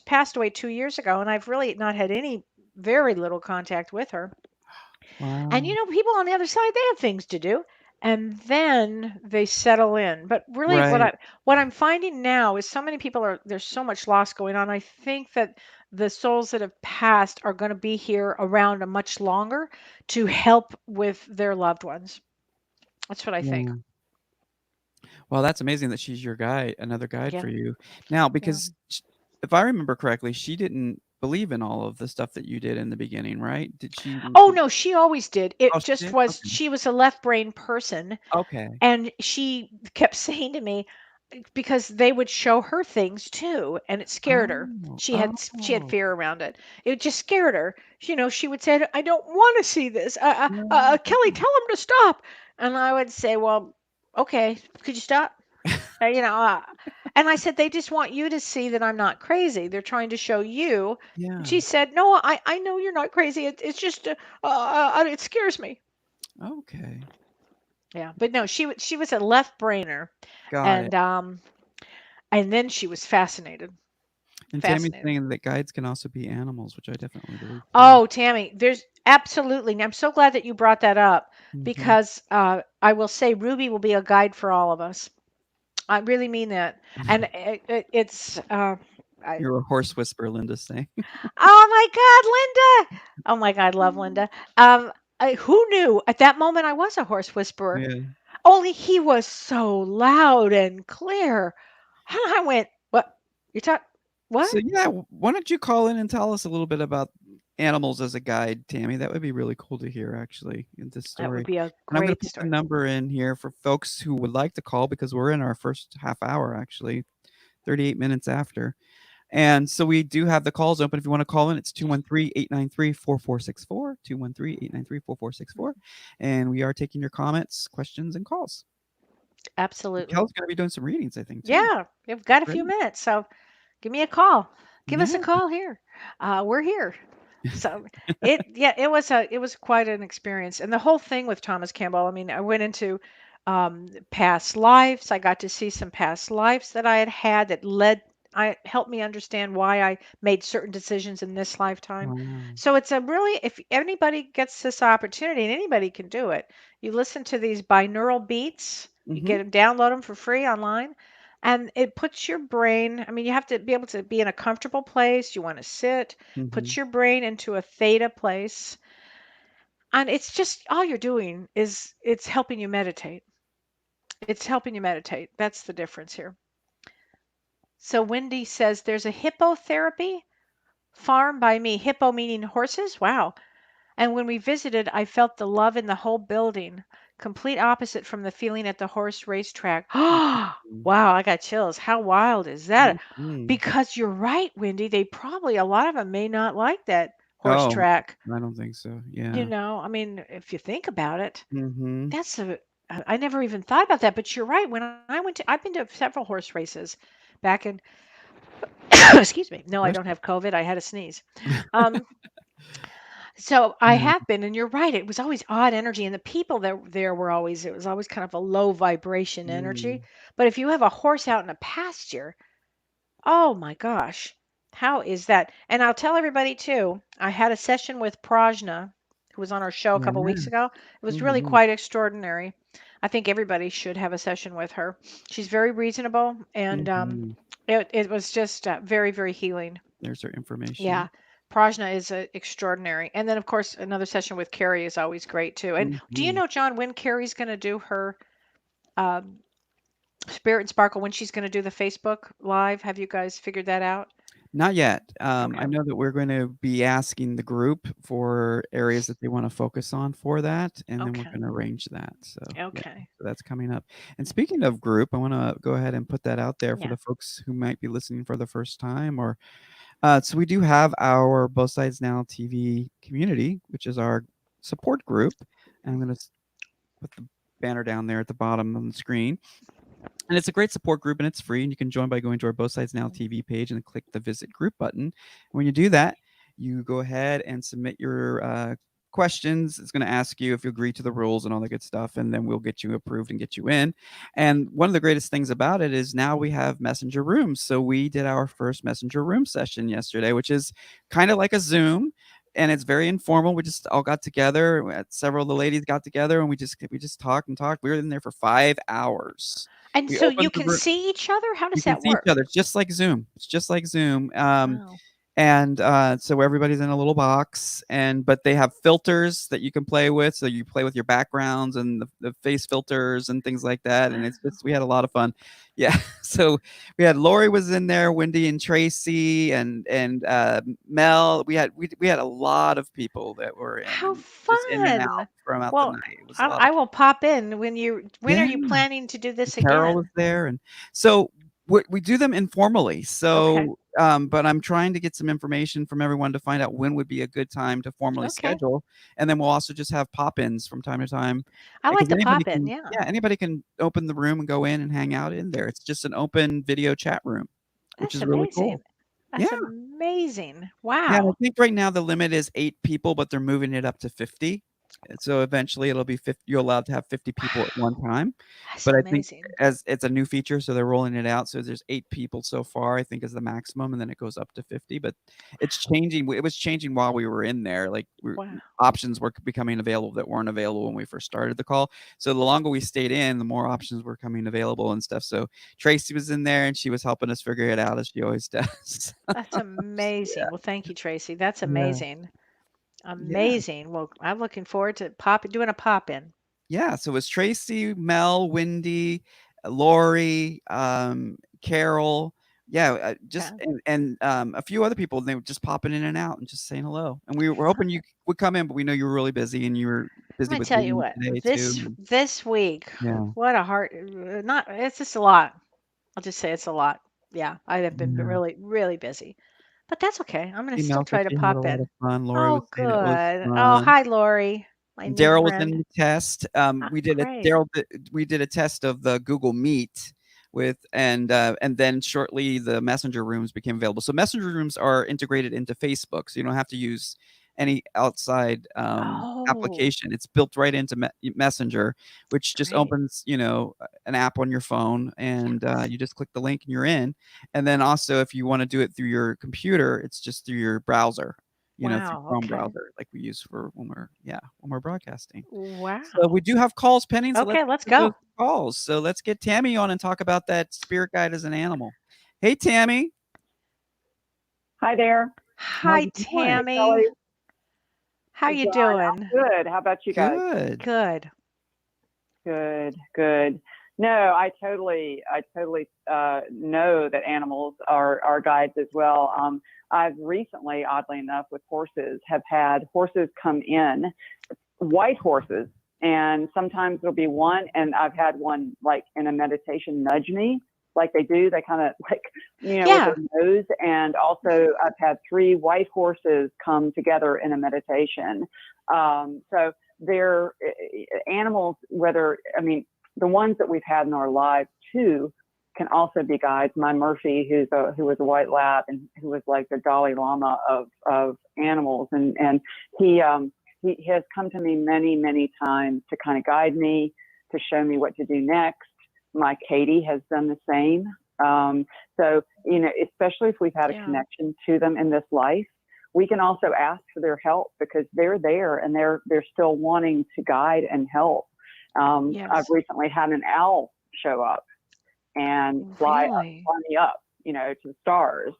passed away 2 years ago, and I've really not had any very little contact with her. And Wow. people on the other side, they have things to do, and then they settle in. But really, Right. what I'm finding now is so many people are there's so much loss going on. I think that the souls that have passed are going to be here around a much longer to help with their loved ones. That's what I think. Yeah. Well, that's amazing that she's your guide, another guide Yeah. for you. Now, Yeah. because if I remember correctly, she didn't believe in all of the stuff that you did in the beginning, right? Did she? Oh no, she always did. Oh, It she just did? was Okay. she was a left brain person. Okay. And she kept saying to me, because they would show her things too, and it scared her. Oh. She had Oh. fear around it. It just scared her. She would say, "I don't want to see this. Kelly, No. tell him to stop." And I would say, "Well, okay, could you stop?" Uh, you know, uh, and I said, "They just want you to see that I'm not crazy. They're trying to show you." And Yeah. she said, "No, I know you're not crazy. It's just it scares me." Okay. Yeah, but no, she was a left brainer, Got it. and then she was fascinated. And Tammy's Fascinated. saying that guides can also be animals, which I definitely believe too. Oh, Tammy, there's absolutely. And I'm so glad that you brought that up Mhm. because I will say Ruby will be a guide for all of us. I really mean that. And it's I, You're a horse whisperer, Linda's saying. oh my God, Linda! Oh my God, love Linda. Who knew at that moment I was a horse whisperer? Yeah. Only he was so loud and clear. And I went, "What? You talk? What?" So, yeah, why don't you call in and tell us a little bit about animals as a guide, Tammy? That would be really cool to hear actually in this That would story. be a And I'm gonna great put the story. number in here for folks who would like to call because we're in our first half hour actually, 38 minutes after. And so we do have the calls open. If you wanna call in, it's 213-893-4464, 213-893-4464, and we are taking your comments, questions, and calls. And Absolutely. Kel's gonna be doing some readings, I think, too. Yeah, we've got a few Great. minutes, so give me a call. Give us a Yeah. call here. We're here. So it was quite an experience. And the whole thing with Thomas Campbell, I mean, I went into past lives. I got to see some past lives that I had had that I helped me understand why I made certain decisions in this lifetime. Wow. So it's a really, if anybody gets this opportunity, and anybody can do it, you listen to these binaural beats, you Mhm. get them, download them for free online, and it puts your brain, I mean, you have to be able to be in a comfortable place. You want to sit, puts Mhm. your brain into a theta place. And it's just all you're doing is it's helping you meditate. It's helping you meditate. That's the difference here. So Wendy says there's a hippotherapy farm by me. Hippo meaning horses. Wow. And when we visited, I felt the love in the whole building, complete opposite from the feeling at the horse racetrack. Wow, Mhm. I got chills. How wild is that? Mhm. Because you're right, Wendy. They probably, a lot of them may not like that horse Oh, track. I don't think so. Yeah. I mean, if you think about it, Mhm. that's I never even thought about that. But you're right. I've been to several horse races back in, excuse me. No, I Bless don't you. have COVID. I had a sneeze. Um, So I Yeah. have been, and you're right. It was always odd energy, and the people that there were always it was always kind of a low vibration energy. Mm. But if you have a horse out in a pasture, oh my gosh, how is that? And I'll tell everybody too. I had a session with Prajna, who was on our show a couple Yeah. weeks ago. It was really Mhm. quite extraordinary. I think everybody should have a session with her. She's very reasonable, and Mhm. it was just very very healing. There's our Yeah, information. Prajna is extraordinary. And then, of course, another session with Carrie is always great too. And do you Mhm. know, John, when Carrie's going to do her um, Spirit and Sparkle, when she's going to do the Facebook Live? Have you guys figured that out? Not yet. I Okay. know that we're going to be asking the group for areas that they want to focus on for that, and then we're Okay. going to arrange that. So yeah, Okay. so that's coming up. And speaking of group, I want to go ahead and put that out there for Yeah. the folks who might be listening for the first time. Or so we do have our Both Sides Now TV community, which is our support group, and I'm going to put the banner down there at the bottom on the screen. And it's a great support group and it's free. And you can join by going to our Both Sides Now TV page and click the visit group button. When you do that, you go ahead and submit your questions. It's going to ask you if you agree to the rules and all the good stuff. And then we'll get you approved and get you in. And one of the greatest things about it is now we have messenger rooms. So we did our first messenger room session yesterday, which is kind of like a Zoom. And it's very informal. We just all got together. Several of the ladies got together, and we just talked and talked. We were in there for 5 hours. And We so you opened the can room. see each other? How You does can that see each work? other. It's just like Zoom. It's just like Zoom. Wow. And so everybody's in a little box, but they have filters that you can play with. So you play with your backgrounds and the face filters and things like that. And it's Wow. just we had a lot of fun. Yeah. So we had Lori was in there, Wendy and Tracy and Mel. We had a lot of people that were in How and just in and out fun. throughout the Well, night. It was a lot of I will pop in when are yeah. you planning to do this Carol was again? there, and so we do them informally. Okay. So, but I'm trying to get some information from everyone to find out when would be a good time to formally Okay. schedule, and then we'll also just have pop-ins from time to time I like because to anybody pop in, can, yeah. yeah, anybody can open the room and go in and hang out in there. It's just an open video chat room, which That's is really cool. amazing. Yeah, That's amazing. yeah. And I Wow. think right now the limit is 8 people, but they're moving it up to 50. So eventually it'll be 50. You're allowed to have 50 people at one Wow. time. That's But I think amazing. as it's a new feature, so they're rolling it out. So there's 8 people so far, I think is the maximum, and then it goes up to 50. But it's changing. It was changing while we were in there. Like Wow. options were becoming available that weren't available when we first started the call. So the longer we stayed in, the more options were coming available and stuff. So Tracy was in there and she was helping us figure it out as she always does. That's amazing. Well, thank you, Tracy. That's Yeah. amazing. Yeah. Amazing. Well, I'm looking forward to doing a pop in. Yeah, so it was Tracy, Mel, Wendy, Lori, Carol, yeah, just Okay. and a few other people. They were just popping in and out and just saying hello. And we were hoping you would come in, but we know you were really busy and you were busy Let me with tell you meetings what, today this too. this week, Yeah, what a heart not it's just a lot. I'll just say it's a lot. Yeah, I have been yeah. really, really busy. But that's okay. I'm gonna still Email said try to she had a pop lot in. of fun. Lori was Oh, saying it was good. Oh, fun. hi, Lori, my new Daryl was in friend. the test. Ah, We did a great. Daryl. We did a test of the Google Meet and then shortly the Messenger rooms became available. So Messenger rooms are integrated into Facebook, so you don't have to use any outside Oh, application. It's built right into Messenger, which just great. opens an app on your phone, and you just click the link and you're in. And then also, if you want to do it through your computer, it's just through your browser. Through Wow, Chrome okay. browser, like we use for when we're broadcasting. So Wow. we do have calls pending, so let's Okay, let's get to those go. calls. So let's get Tammy on and talk about that spirit guide as an animal. Hey, Tammy. Hi there. Hi, How's it going? Tammy. Kelly. How Hey, you John. I'm doing? good. How about you guys? Good. Good. Good, good. No, I totally know that animals are guides as well. I've recently, oddly enough, with horses, have had horses come in, white horses, and sometimes there'll be one, and I've had one like in a meditation nudge me, like they do. They kind of like, with Yeah. their nose. And also, I've had 3 white horses come together in a meditation. So they're animals, the ones that we've had in our lives too can also be guides. My Murphy, who was a white lab and who was like the Dalai Lama of animals, and he has come to me many, many times to kind of guide me, to show me what to do next. My Katie has done the same. So, especially if we've had a Yeah. connection to them in this life, we can also ask for their help because they're there and they're still wanting to guide and help. I've Yes. recently had an owl show up and fly Really? me up, to the stars.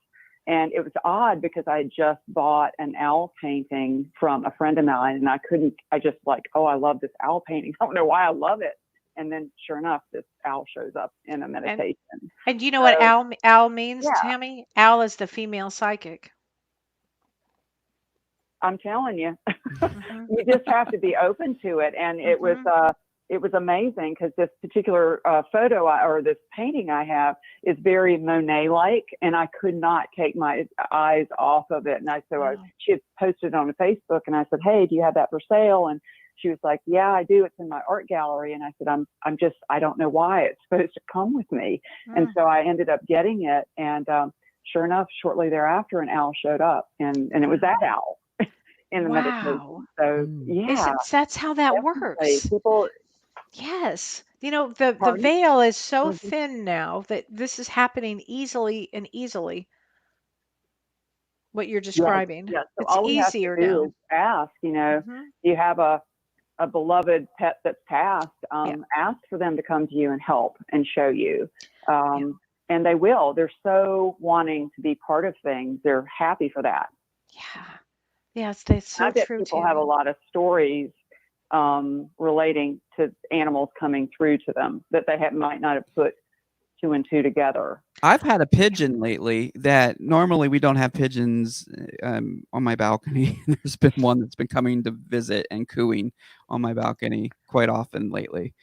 And it was odd because I had just bought an owl painting from a friend of mine, and I just like, oh, I love this owl painting. I don't know why I love it. And then sure enough, this owl shows up in a meditation. And do you know what So, owl means, yeah, Tammy? Owl is the female psychic. I'm telling you, Hmm. you just have to be open to it. And it was amazing because this particular photo or this painting I have is very Monet-like, and I could not take my eyes off of it. And Wow. she had posted it on Facebook, and I said, "Hey, do you have that for sale?" And she was like, "Yeah, I do. It's in my art gallery." And I said, I don't know why it's supposed to come with me." And Mm. so I ended up getting it. And sure enough, shortly thereafter, an owl showed up, and it was that owl in the meditation. Wow. So yeah, That's how that definitely works. people. Yes. You know, the Pardon? veil is so Mhm. thin now that this is happening easily and easily, what you're Yes, describing. yes. So It's all we have to easier do now. is ask. Hmm. You have a beloved pet that's passed. Yeah. Ask for them to come to you and help and show you. Yeah. And they will. They're so wanting to be part of things. They're happy for that. Yeah. Yes, that's so I bet true, people have a Tammy. lot of stories relating to animals coming through to them that they might not have put two and two together. I've had a pigeon lately that normally we don't have pigeons on my balcony. There's been one that's been coming to visit and cooing on my balcony quite often lately.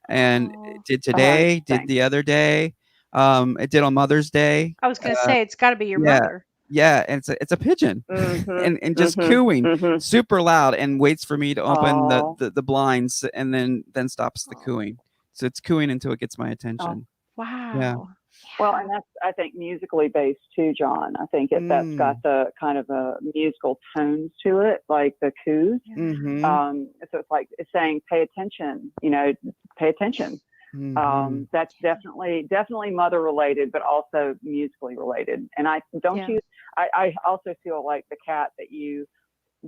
And Oh, it did today, did Thanks. the other day. It did on Mother's Day. I was going to say it's got to be your Yeah, mother. yeah, and it's a pigeon Mhm. and just Mhm. cooing Mhm. super loud and waits for me to open Oh. the blinds and then stops the Oh, cooing. So it's cooing until it gets my Oh. attention. wow. Well, Yeah. and that's, I think, musically based too, John. I think that's Mm. got the kind of a musical tones to it, like the coos. Yeah. Mm-hmm. So it's like it's saying, pay attention, pay attention. Mm-hmm. That's definitely mother related, but also musically related. And I Yeah. also feel like the cat that you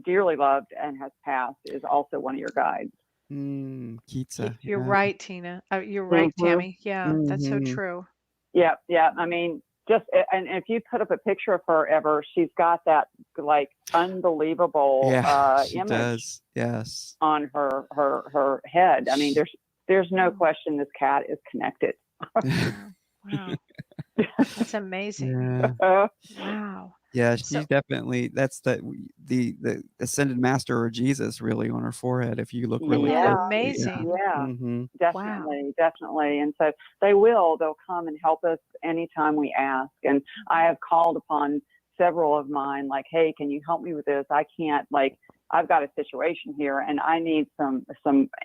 dearly loved and has passed is also one of your guides. Kitsa. You're Yeah. right, Tina. You're right, Mhm. Tammy. Yeah, that's so Mhm. true. Yeah, yeah. I mean, and if you put up a picture of her ever, she's got that like unbelievable Yeah, she image does. Yes. on her head. I mean, there's no question this cat is connected. Wow. That's amazing. Yeah. Wow. Yeah, So- she's definitely that's the ascended master or Jesus really on her forehead if you look really Yeah. closely. Amazing. Yeah. Mm-hmm. Definitely. And so they'll come and help us anytime we ask. And I have called upon several of mine, like, hey, can you help me with this? I can't, like, I've got a situation here and I need some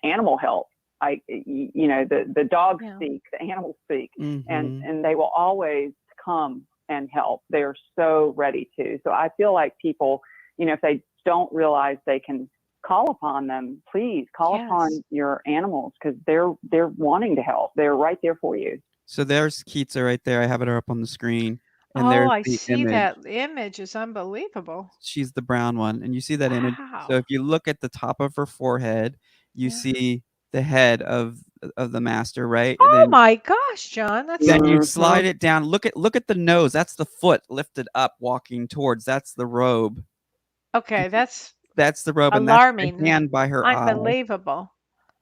animal help. The dogs Yeah. speak, the animals speak, Mm-hmm. and they will always come and help. They are so ready to. So I feel like people, if they don't realize they can call upon them, please call upon Yes. your animals because they're wanting to help. They're right there for you. So there's Kitsa right there. I have it up on the screen. And Oh, there's I the see image. that image is unbelievable. She's the brown one. And you see that image. So Wow. if you look at the top of her forehead, you Yeah. see the head of the master, right? Oh Then my gosh, John, that's then you Mhm. slide it down. Look at the nose. That's the foot lifted up, walking towards. That's the robe. okay. That's That's the robe, and that's alarming. the hand by her eye. Unbelievable.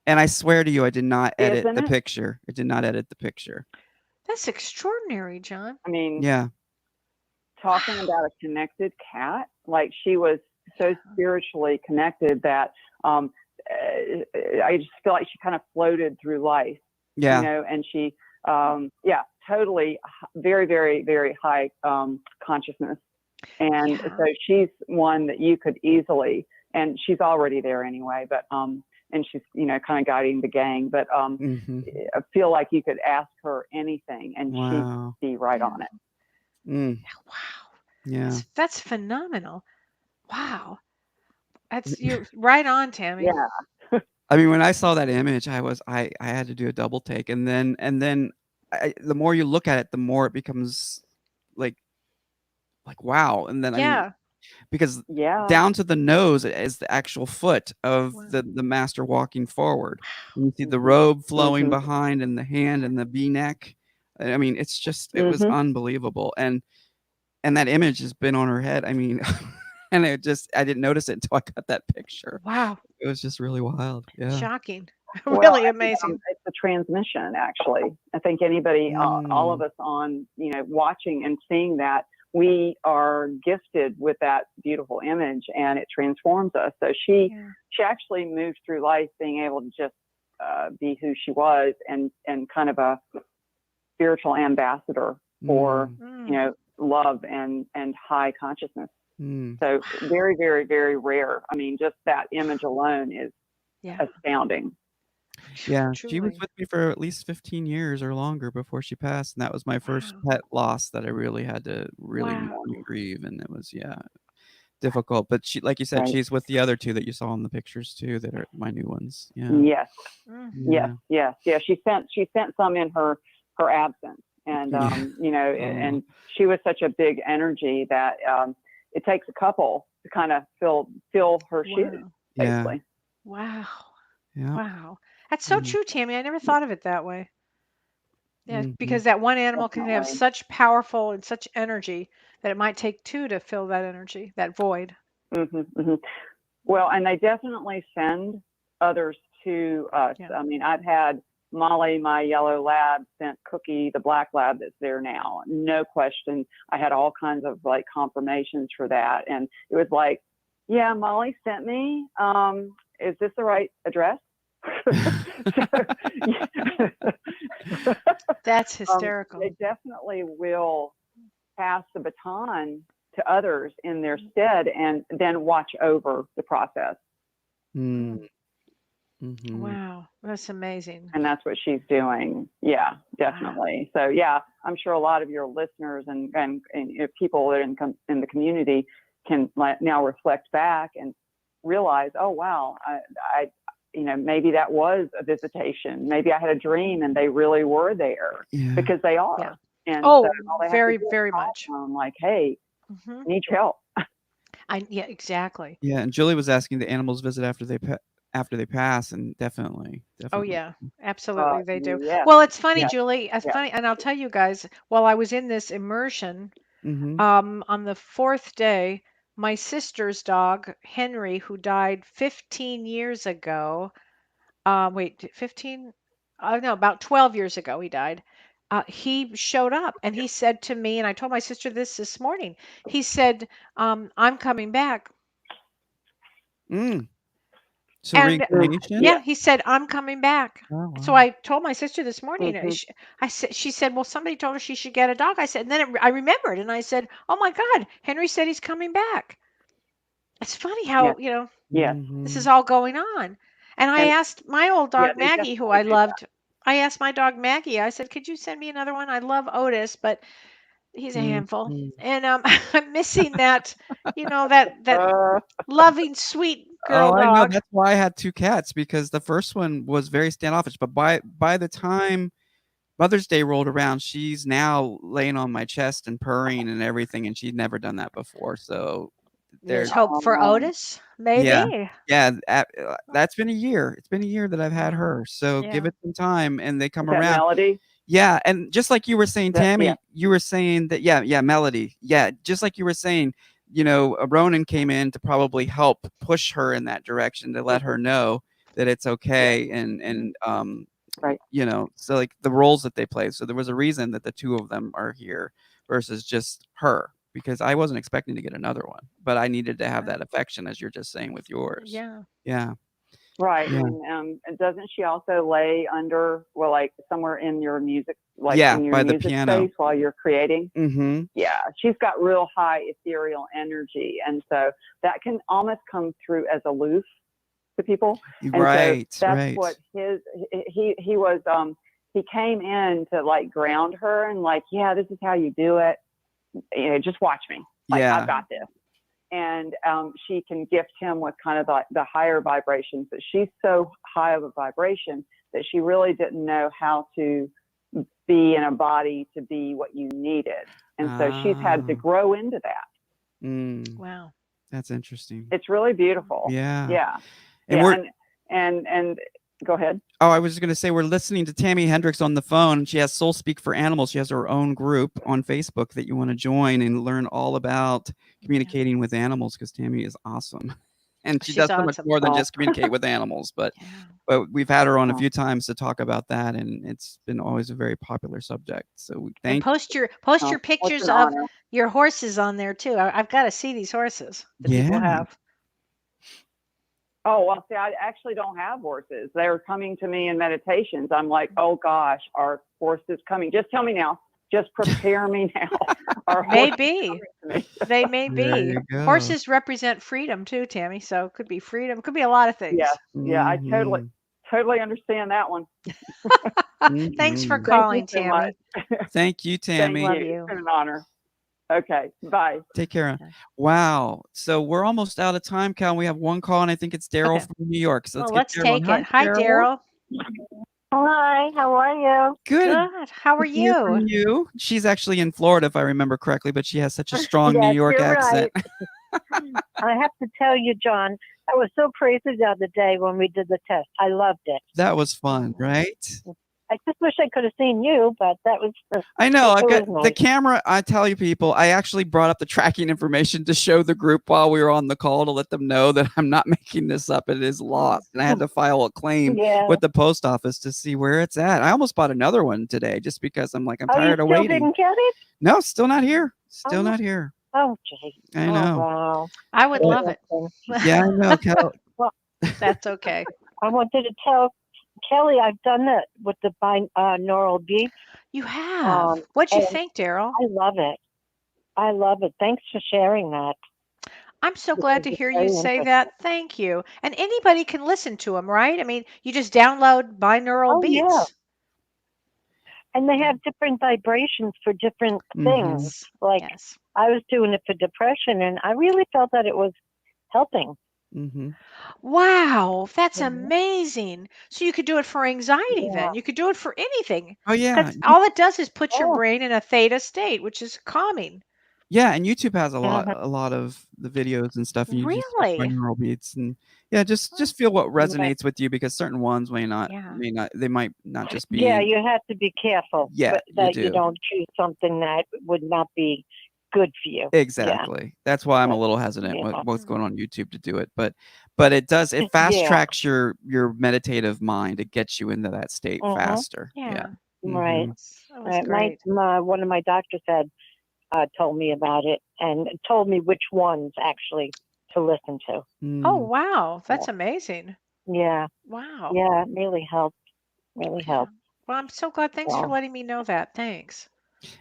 And I swear to you, I did not edit Isn't the it? picture. I did not edit the picture. That's extraordinary, John. I mean, Yeah. talking about a connected cat, like she was so spiritually connected that I just feel like she kind of floated through life, Yeah. and she, totally very, very, very high consciousness. And Yeah. so she's one that you could easily, and she's already there anyway, but, and she's, kind of guiding the gang, but Mm-hmm. I feel like you could ask her anything and Wow. she'd be right on it. Mm. Wow. Yeah. That's phenomenal. Wow. You're right on, Tammy. Yeah. I mean, when I saw that image, I had to do a double take, and then the more you look at it, the more it becomes like wow. And then I mean, Yeah. because Yeah. down to the nose is the actual foot of Wow. the master walking forward. And you see the Mhm. robe flowing Mhm. behind, and the hand and the V-neck. I mean, it's just it was Mhm. unbelievable, and that image has been on her head. I mean, and I didn't notice it until I got that picture. Wow. It was just really wild. Yeah. Shocking. Well, Really I think, amazing. it's the transmission, actually. I think anybody, all of us on, watching and seeing that, we are gifted with that beautiful image, and it transforms us. So she actually moved through life being able to just be who she was, and kind of a spiritual ambassador for love and high consciousness. So very, very, very rare. I mean, just that image alone is astounding. Yeah, she was Truly. with me for at least 15 years or longer before she passed, and that was my first Wow. pet loss that I really had to really Wow. mourn and grieve, and it was, difficult. But she, like you said, Right. she's with the other 2 that you saw in the pictures too, that are my new ones. Yeah. Yes, Mm. yes. She sent some in her absence, and and she was such a big energy that it takes a couple to kind of fill her shoes, Yeah. basically. Wow. Yeah. Wow. That's so Mhm. true, Tammy. I never thought of it that way. Yeah, Mhm. because that one animal can have Definitely. such powerful and such energy that it might take 2 to fill that energy, that void. Well, and they definitely send others to us. Yeah. I mean, I've had Molly, my yellow lab, sent Cookie, the black lab that's there now. No question. I had all kinds of like confirmations for that. And it was like, yeah, Molly sent me. Is this the right address? That's hysterical. They definitely will pass the baton to others in their stead, and then watch over the process. Mm. Mhm. Wow, that's amazing. And that's what she's doing. Yeah, definitely. So yeah, I'm sure a lot of your listeners and if people that are in the community can now reflect back and realize, oh wow, I maybe that was a visitation. Maybe I had a dream and they really were there, Yeah. because they are. Yeah. And Oh, so all they have to very, do is very call much. them, like, hey, Hmm. I need your help. Yeah, exactly. Yeah, and Julie was asking the animals visit after they pass, and definitely. Oh yeah, absolutely they do. Yes, Well, it's funny, yes, Julie. It's yes. funny, and I'll tell you guys. While I was in this immersion, Mhm. on the 4th day, my sister's dog Henry, who died 15 years ago. Wait, 15? No, about 12 years ago he died. He showed up and he said to me, and I told my sister this morning. He said, "I'm coming back." Mm. So And reincarnation? yeah, he said, "I'm coming back." Oh, So wow. I told my sister this morning. She said, "Well, somebody told her she should get a dog." I said, and then I remembered, and I said, "Oh my God, Henry said he's coming back." It's funny how Yes. this is Mhm. all going on. And I And asked my old yeah, dog they Maggie, who definitely I do that. loved. I asked my dog Maggie. I said, "Could you send me another one? I love Otis, but he's a handful, Mhm. and I'm missing that, that loving, sweet Oh, girl I know. dog." That's why I had 2 cats, because the first one was very standoffish, but by the time Mother's Day rolled around, she's now laying on my chest and purring and everything, and she'd never done that before. So There's there's hope for Otis, yeah. maybe. Yeah, that's been a year. It's been a year that I've had Yeah, her, so give yeah. it some time, and they come Is that around. Melody? Yeah, and just like you were saying, Yeah. Tammy, you were saying that Melody. Yeah, just like you were saying, Ronan came in to probably help push her in that direction, to let her know that it's okay, and Right. so like the roles that they play. So there was a reason that the 2 of them are here versus just her, because I wasn't expecting to get another one, but I needed to have that affection, as you're just saying with yours. Yeah. Yeah. Right. Yeah. And doesn't she also lay under, well, like somewhere in your music, like Yeah, in your by the music piano. space while you're creating? Mhm. Yeah, she's got real high ethereal energy, and so that can almost come through as aloof to people. And Right, so that's right. what he was. He came in to like ground her and like, yeah, this is how you do it. Just watch me. Like, Yeah. I've got this. And she can gift him with kind of the higher vibrations, but she's so high of a vibration that she really didn't know how to be in a body to be what you needed. And so she's had to Ah. grow into that. Mm, Wow. that's interesting. It's really beautiful. Yeah. Yeah. And Yeah. we're And go ahead. Oh, I was just gonna say we're listening to Tammy Hendricks on the phone, and she has Soul Speak for Animals. She has her own group on Facebook that you want to join and learn all about communicating with animals, because Tammy is awesome. and she She's does so much awesome. more than just communicate with animals. But we've had her on a few times to talk about that, and it's been always a very popular subject. So And thank post your Oh, it's pictures an of honor. your horses on there too. I've got to see these horses that people Yeah. have. Oh, well, see, I actually don't have horses. They're coming to me in meditations. I'm like, oh gosh, our horse is coming. Just tell me now. Just prepare me now. Our horse is Maybe coming to me. they may There be. you go. Horses represent freedom too, Tammy. So it could be freedom. Could be a lot of things. Yeah, yeah, I Mhm. totally understand that one. Thanks for Mhm. calling, Thank you so much. Tammy. Thank you, Thank Tammy. Love you. you. It's been an honor. Okay, bye. Take care. Okay. Wow. So we're almost out of time, Cal. We have one call, and I think it's Daryl Okay. from New York. So Well, let's get let's Daryl on. take Hi, it. Hi, Daryl. Daryl. Hi, how are you? Good. Good. How are Good to hear from you? you. She's actually in Florida, if I remember correctly, but she has such a strong New Yes, York you're accent. I have to tell you, John, I was so crazy the other day when we did the test. I loved it. That was fun, right? I just wish I could have seen you, but that was I know. I've it got was the nice. camera. I tell you, people, I actually brought up the tracking information to show the group while we were on the call to let them know that I'm not making this up. It is lost. And I had to file a claim Yeah. with the post office to see where it's at. I almost bought another one today just because I'm like, I'm Oh, you tired of still waiting. didn't get it? No, still not here. Still Oh. not here. Oh, gee. I Oh, know. wow. I would love it. Yeah, I know, Cal. That's okay. I wanted to tell Kelly I've done that with the binaural beats. You have. What'd you and think, Daryl? I love it. I love it. Thanks for sharing that. I'm so glad to Because it's hear very you say interesting. that. Thank you. And anybody can listen to them, right? I mean, you just download binaural Oh, beats. yeah. And they have different vibrations for different things. Like Yes. I was doing it for depression, and I really felt that it was helping. Mm-hmm. Wow, that's Mhm. amazing. So you could do it for anxiety Yeah. then. You could do it for anything. Oh, yeah. Because all it does is put your Yeah. brain in a theta state, which is calming. Yeah, and YouTube has a Mhm. lot of the videos and stuff, and you just search Really? binaural beats, and yeah, just feel what resonates with you because certain ones Yeah. they might not just be. Yeah, you have to be careful Yeah, you that you do. don't choose something that would not be good for you. Exactly. That's why I'm a little hesitant with Yeah. what's going on YouTube to do it, but it fast Yeah. tracks your meditative mind. It gets you into that state Mhm. faster. Yeah. Right. That was Right. great. One of my doctors had told me about it and told me which ones actually to listen to. Oh, wow. That's amazing. Yeah. Wow. Yeah, it really helped. Really helped. Well, I'm so glad. Thanks for So, letting me know that. Thanks.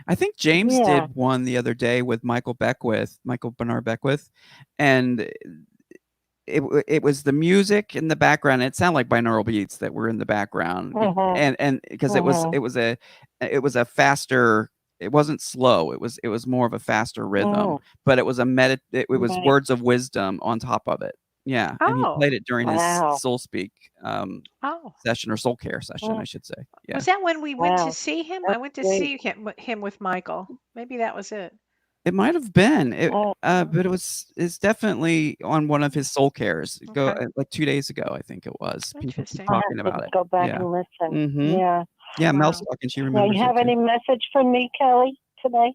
I think James Yeah. did one the other day with Michael Bernard Beckwith, and it was the music in the background. It sounded like binaural beats that were in the background, Mhm. and because Mhm. it was a faster. It wasn't slow. It was more of a faster rhythm, but it was it was Right. words of wisdom on top of it. Yeah, and he Oh. played it during his Wow. Soul Speak Oh. session or Soul Care session, Mm. I should say. Yeah, Was that when we went to Wow. see him? I That's went to great. see him with Michael. Maybe that was it. it might have been it, Oh, but it's definitely on one of his Soul Cares. Go Okay. like 2 days ago, I think it was. People keep Interesting. I talking have to about it. go back Yeah. and listen. Mm-hmm. Yeah. Yeah, Mel's Wow. talking. She Now, remembers you have it too. any message from me, Kelly, today?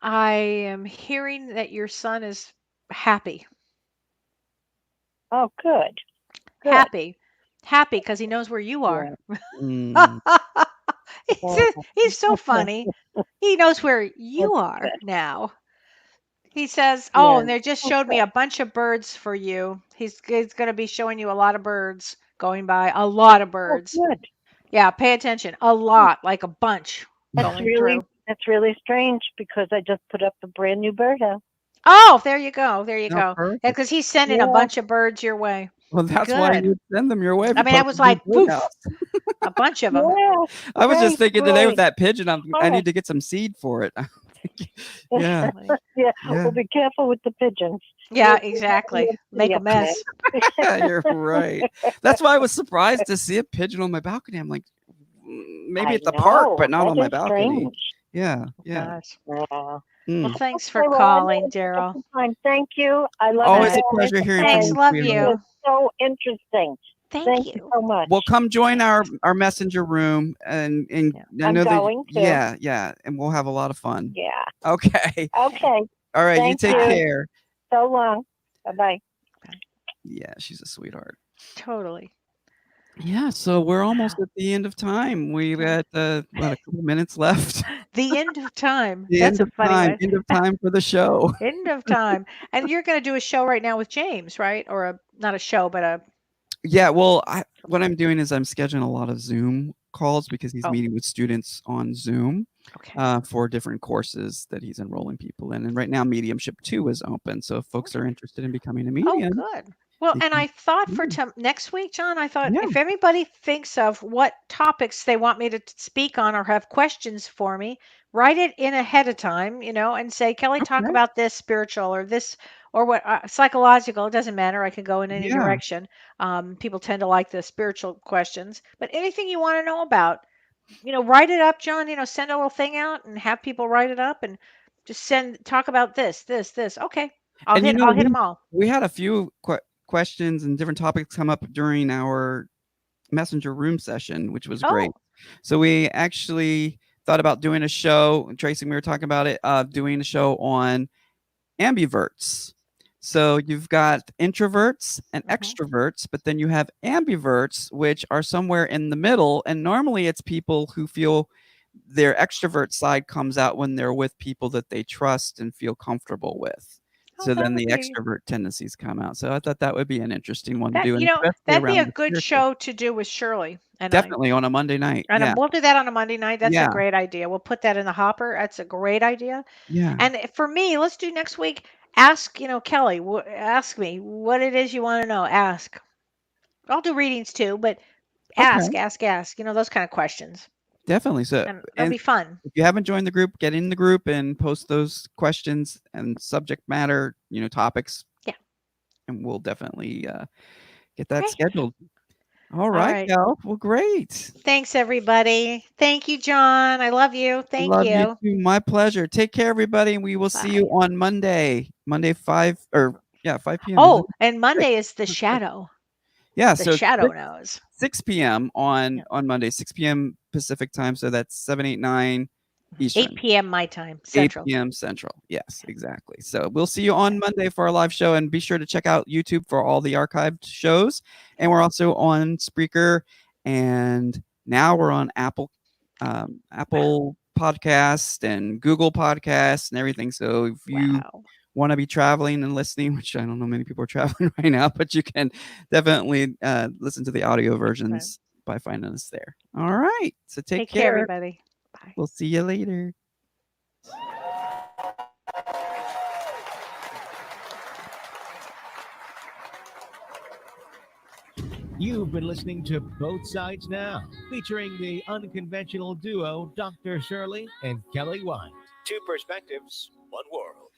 I am hearing that your son is happy. Oh, good. Good. Happy. Happy because he knows where you are. Mm. He's so funny. He knows where you That's are good. now. He says, "Oh, Yeah. and they just showed me a bunch of birds for you. He's going to be showing you a lot of birds going by. A lot of Oh, birds. good. Yeah, pay attention. A lot, like a bunch That's going really through. that's really strange because I just put up a brand new birdhouse. Oh, there you go. There you Oh, go. Yeah, perfect. because he's sending a Yeah. bunch of birds your way. Well, that's why Good. you send them your way. I mean, I was like, woof, a bunch of them. Yeah. I was just Great, thinking today with great. that pigeon, I Oh. need to get some seed for it. Yeah. Yeah. Yeah. Well, be careful with the pigeons. Yeah, You'll exactly. see Make a up there. mess. You're right. That's why I was surprised to see a pigeon on my balcony. I'm like, maybe I at the park, know, but not that on my is balcony. strange. Yeah. Yeah. Gosh. Yeah. Mm. Well, thanks Okay, for well, I calling, really had a Daryl. good time. Thank you. I love Always you a guys, pleasure hearing from Thanks. you, Love sweetheart. you. It's so interesting. Thank Thank you you. so much. Well, come join our messenger room, and I I'm know that. going to. Yeah, and we'll have a lot of fun. Yeah. Okay. Okay. All right. Thank you take you. care. So long. Bye-bye. Yeah, she's a sweetheart. Totally. Yeah, so we're almost Wow. at the end of time. We've Yeah. got what, a couple minutes left. The end of time. The That's end a of funny time. way. End of time for the show. End of time. And you're going to do a show right now with James, right? Or not a show, but a Yeah, well, what I'm doing is I'm scheduling a lot of Zoom calls because he's Oh. meeting with students on Zoom okay. for different courses that he's enrolling people in. And right now, Mediumship 2 is open. So if folks are interested in becoming a Oh, medium, good. Well, they and can- I thought for yeah. next week, John, I thought Yeah. if anybody thinks of what topics they want me to speak on or have questions for me, write it in ahead of time, and say, Kelly, talk Okay. about this spiritual or this or what psychological. It doesn't matter. I can go in any Yeah. direction. People tend to like the spiritual questions, but anything you want to know about, write it up, John. Send a little thing out and have people write it up and just talk about this. Okay, I'll And hit them all. we had a few questions and different topics come up during our messenger room session, which was great. Oh, So we actually thought about doing a show. Tracy, we were talking about it, doing a show on ambiverts. So you've got introverts and Mhm. extroverts, but then you have ambiverts, which are somewhere in the middle. And normally it's people who feel their extrovert side comes out when they're with people that they trust and feel comfortable with. Oh, So that then would the be extrovert tendencies come out. So I thought that would be an interesting one to that. do, and especially That'd be around a the good spiritual. show to do with Shirley and I. Definitely on a Monday night. And Yeah. we'll do that on a Monday night. That's a Yeah. great idea. We'll put that in the hopper. That's a great idea. Yeah. And for me, let's do next week. Ask, Kelly, ask me what it is you want to know. Ask. I'll do readings too, but Okay. ask. Those kind of questions. Definitely. So, And that'll and be fun. if you haven't joined the group, get in the group and post those questions and subject matter, topics. Yeah. And we'll definitely get that Okay. scheduled. All All right, right. Gal. Well, great. Thanks, everybody. Thank you, John. I love you. Thank Love you you. too. My pleasure. Take care, everybody, and we will see you on Monday. Monday 5 p.m. isn't Oh, it? and Monday is the 6. shadow. Yeah, The so shadow knows. 6 p.m. on Monday, 6 p.m. Pacific time. So that's 7, 8, 9 Eastern. 8 p.m. my time, 8 Central. p.m. Central. Yes, exactly. So we'll see you on Monday for our live show, and be sure to check out YouTube for all the archived shows. And we're also on Spreaker, and now we're on Apple Podcast and Google Podcast and everything. So if you want to be traveling and listening, which I don't know many people are traveling right now, but you can definitely listen to the audio versions by finding us there. All right. So take care, everybody. Bye. We'll see you later. You've been listening to Both Sides Now, featuring the unconventional duo Dr. Shirley and Kelly White. Two perspectives, one world.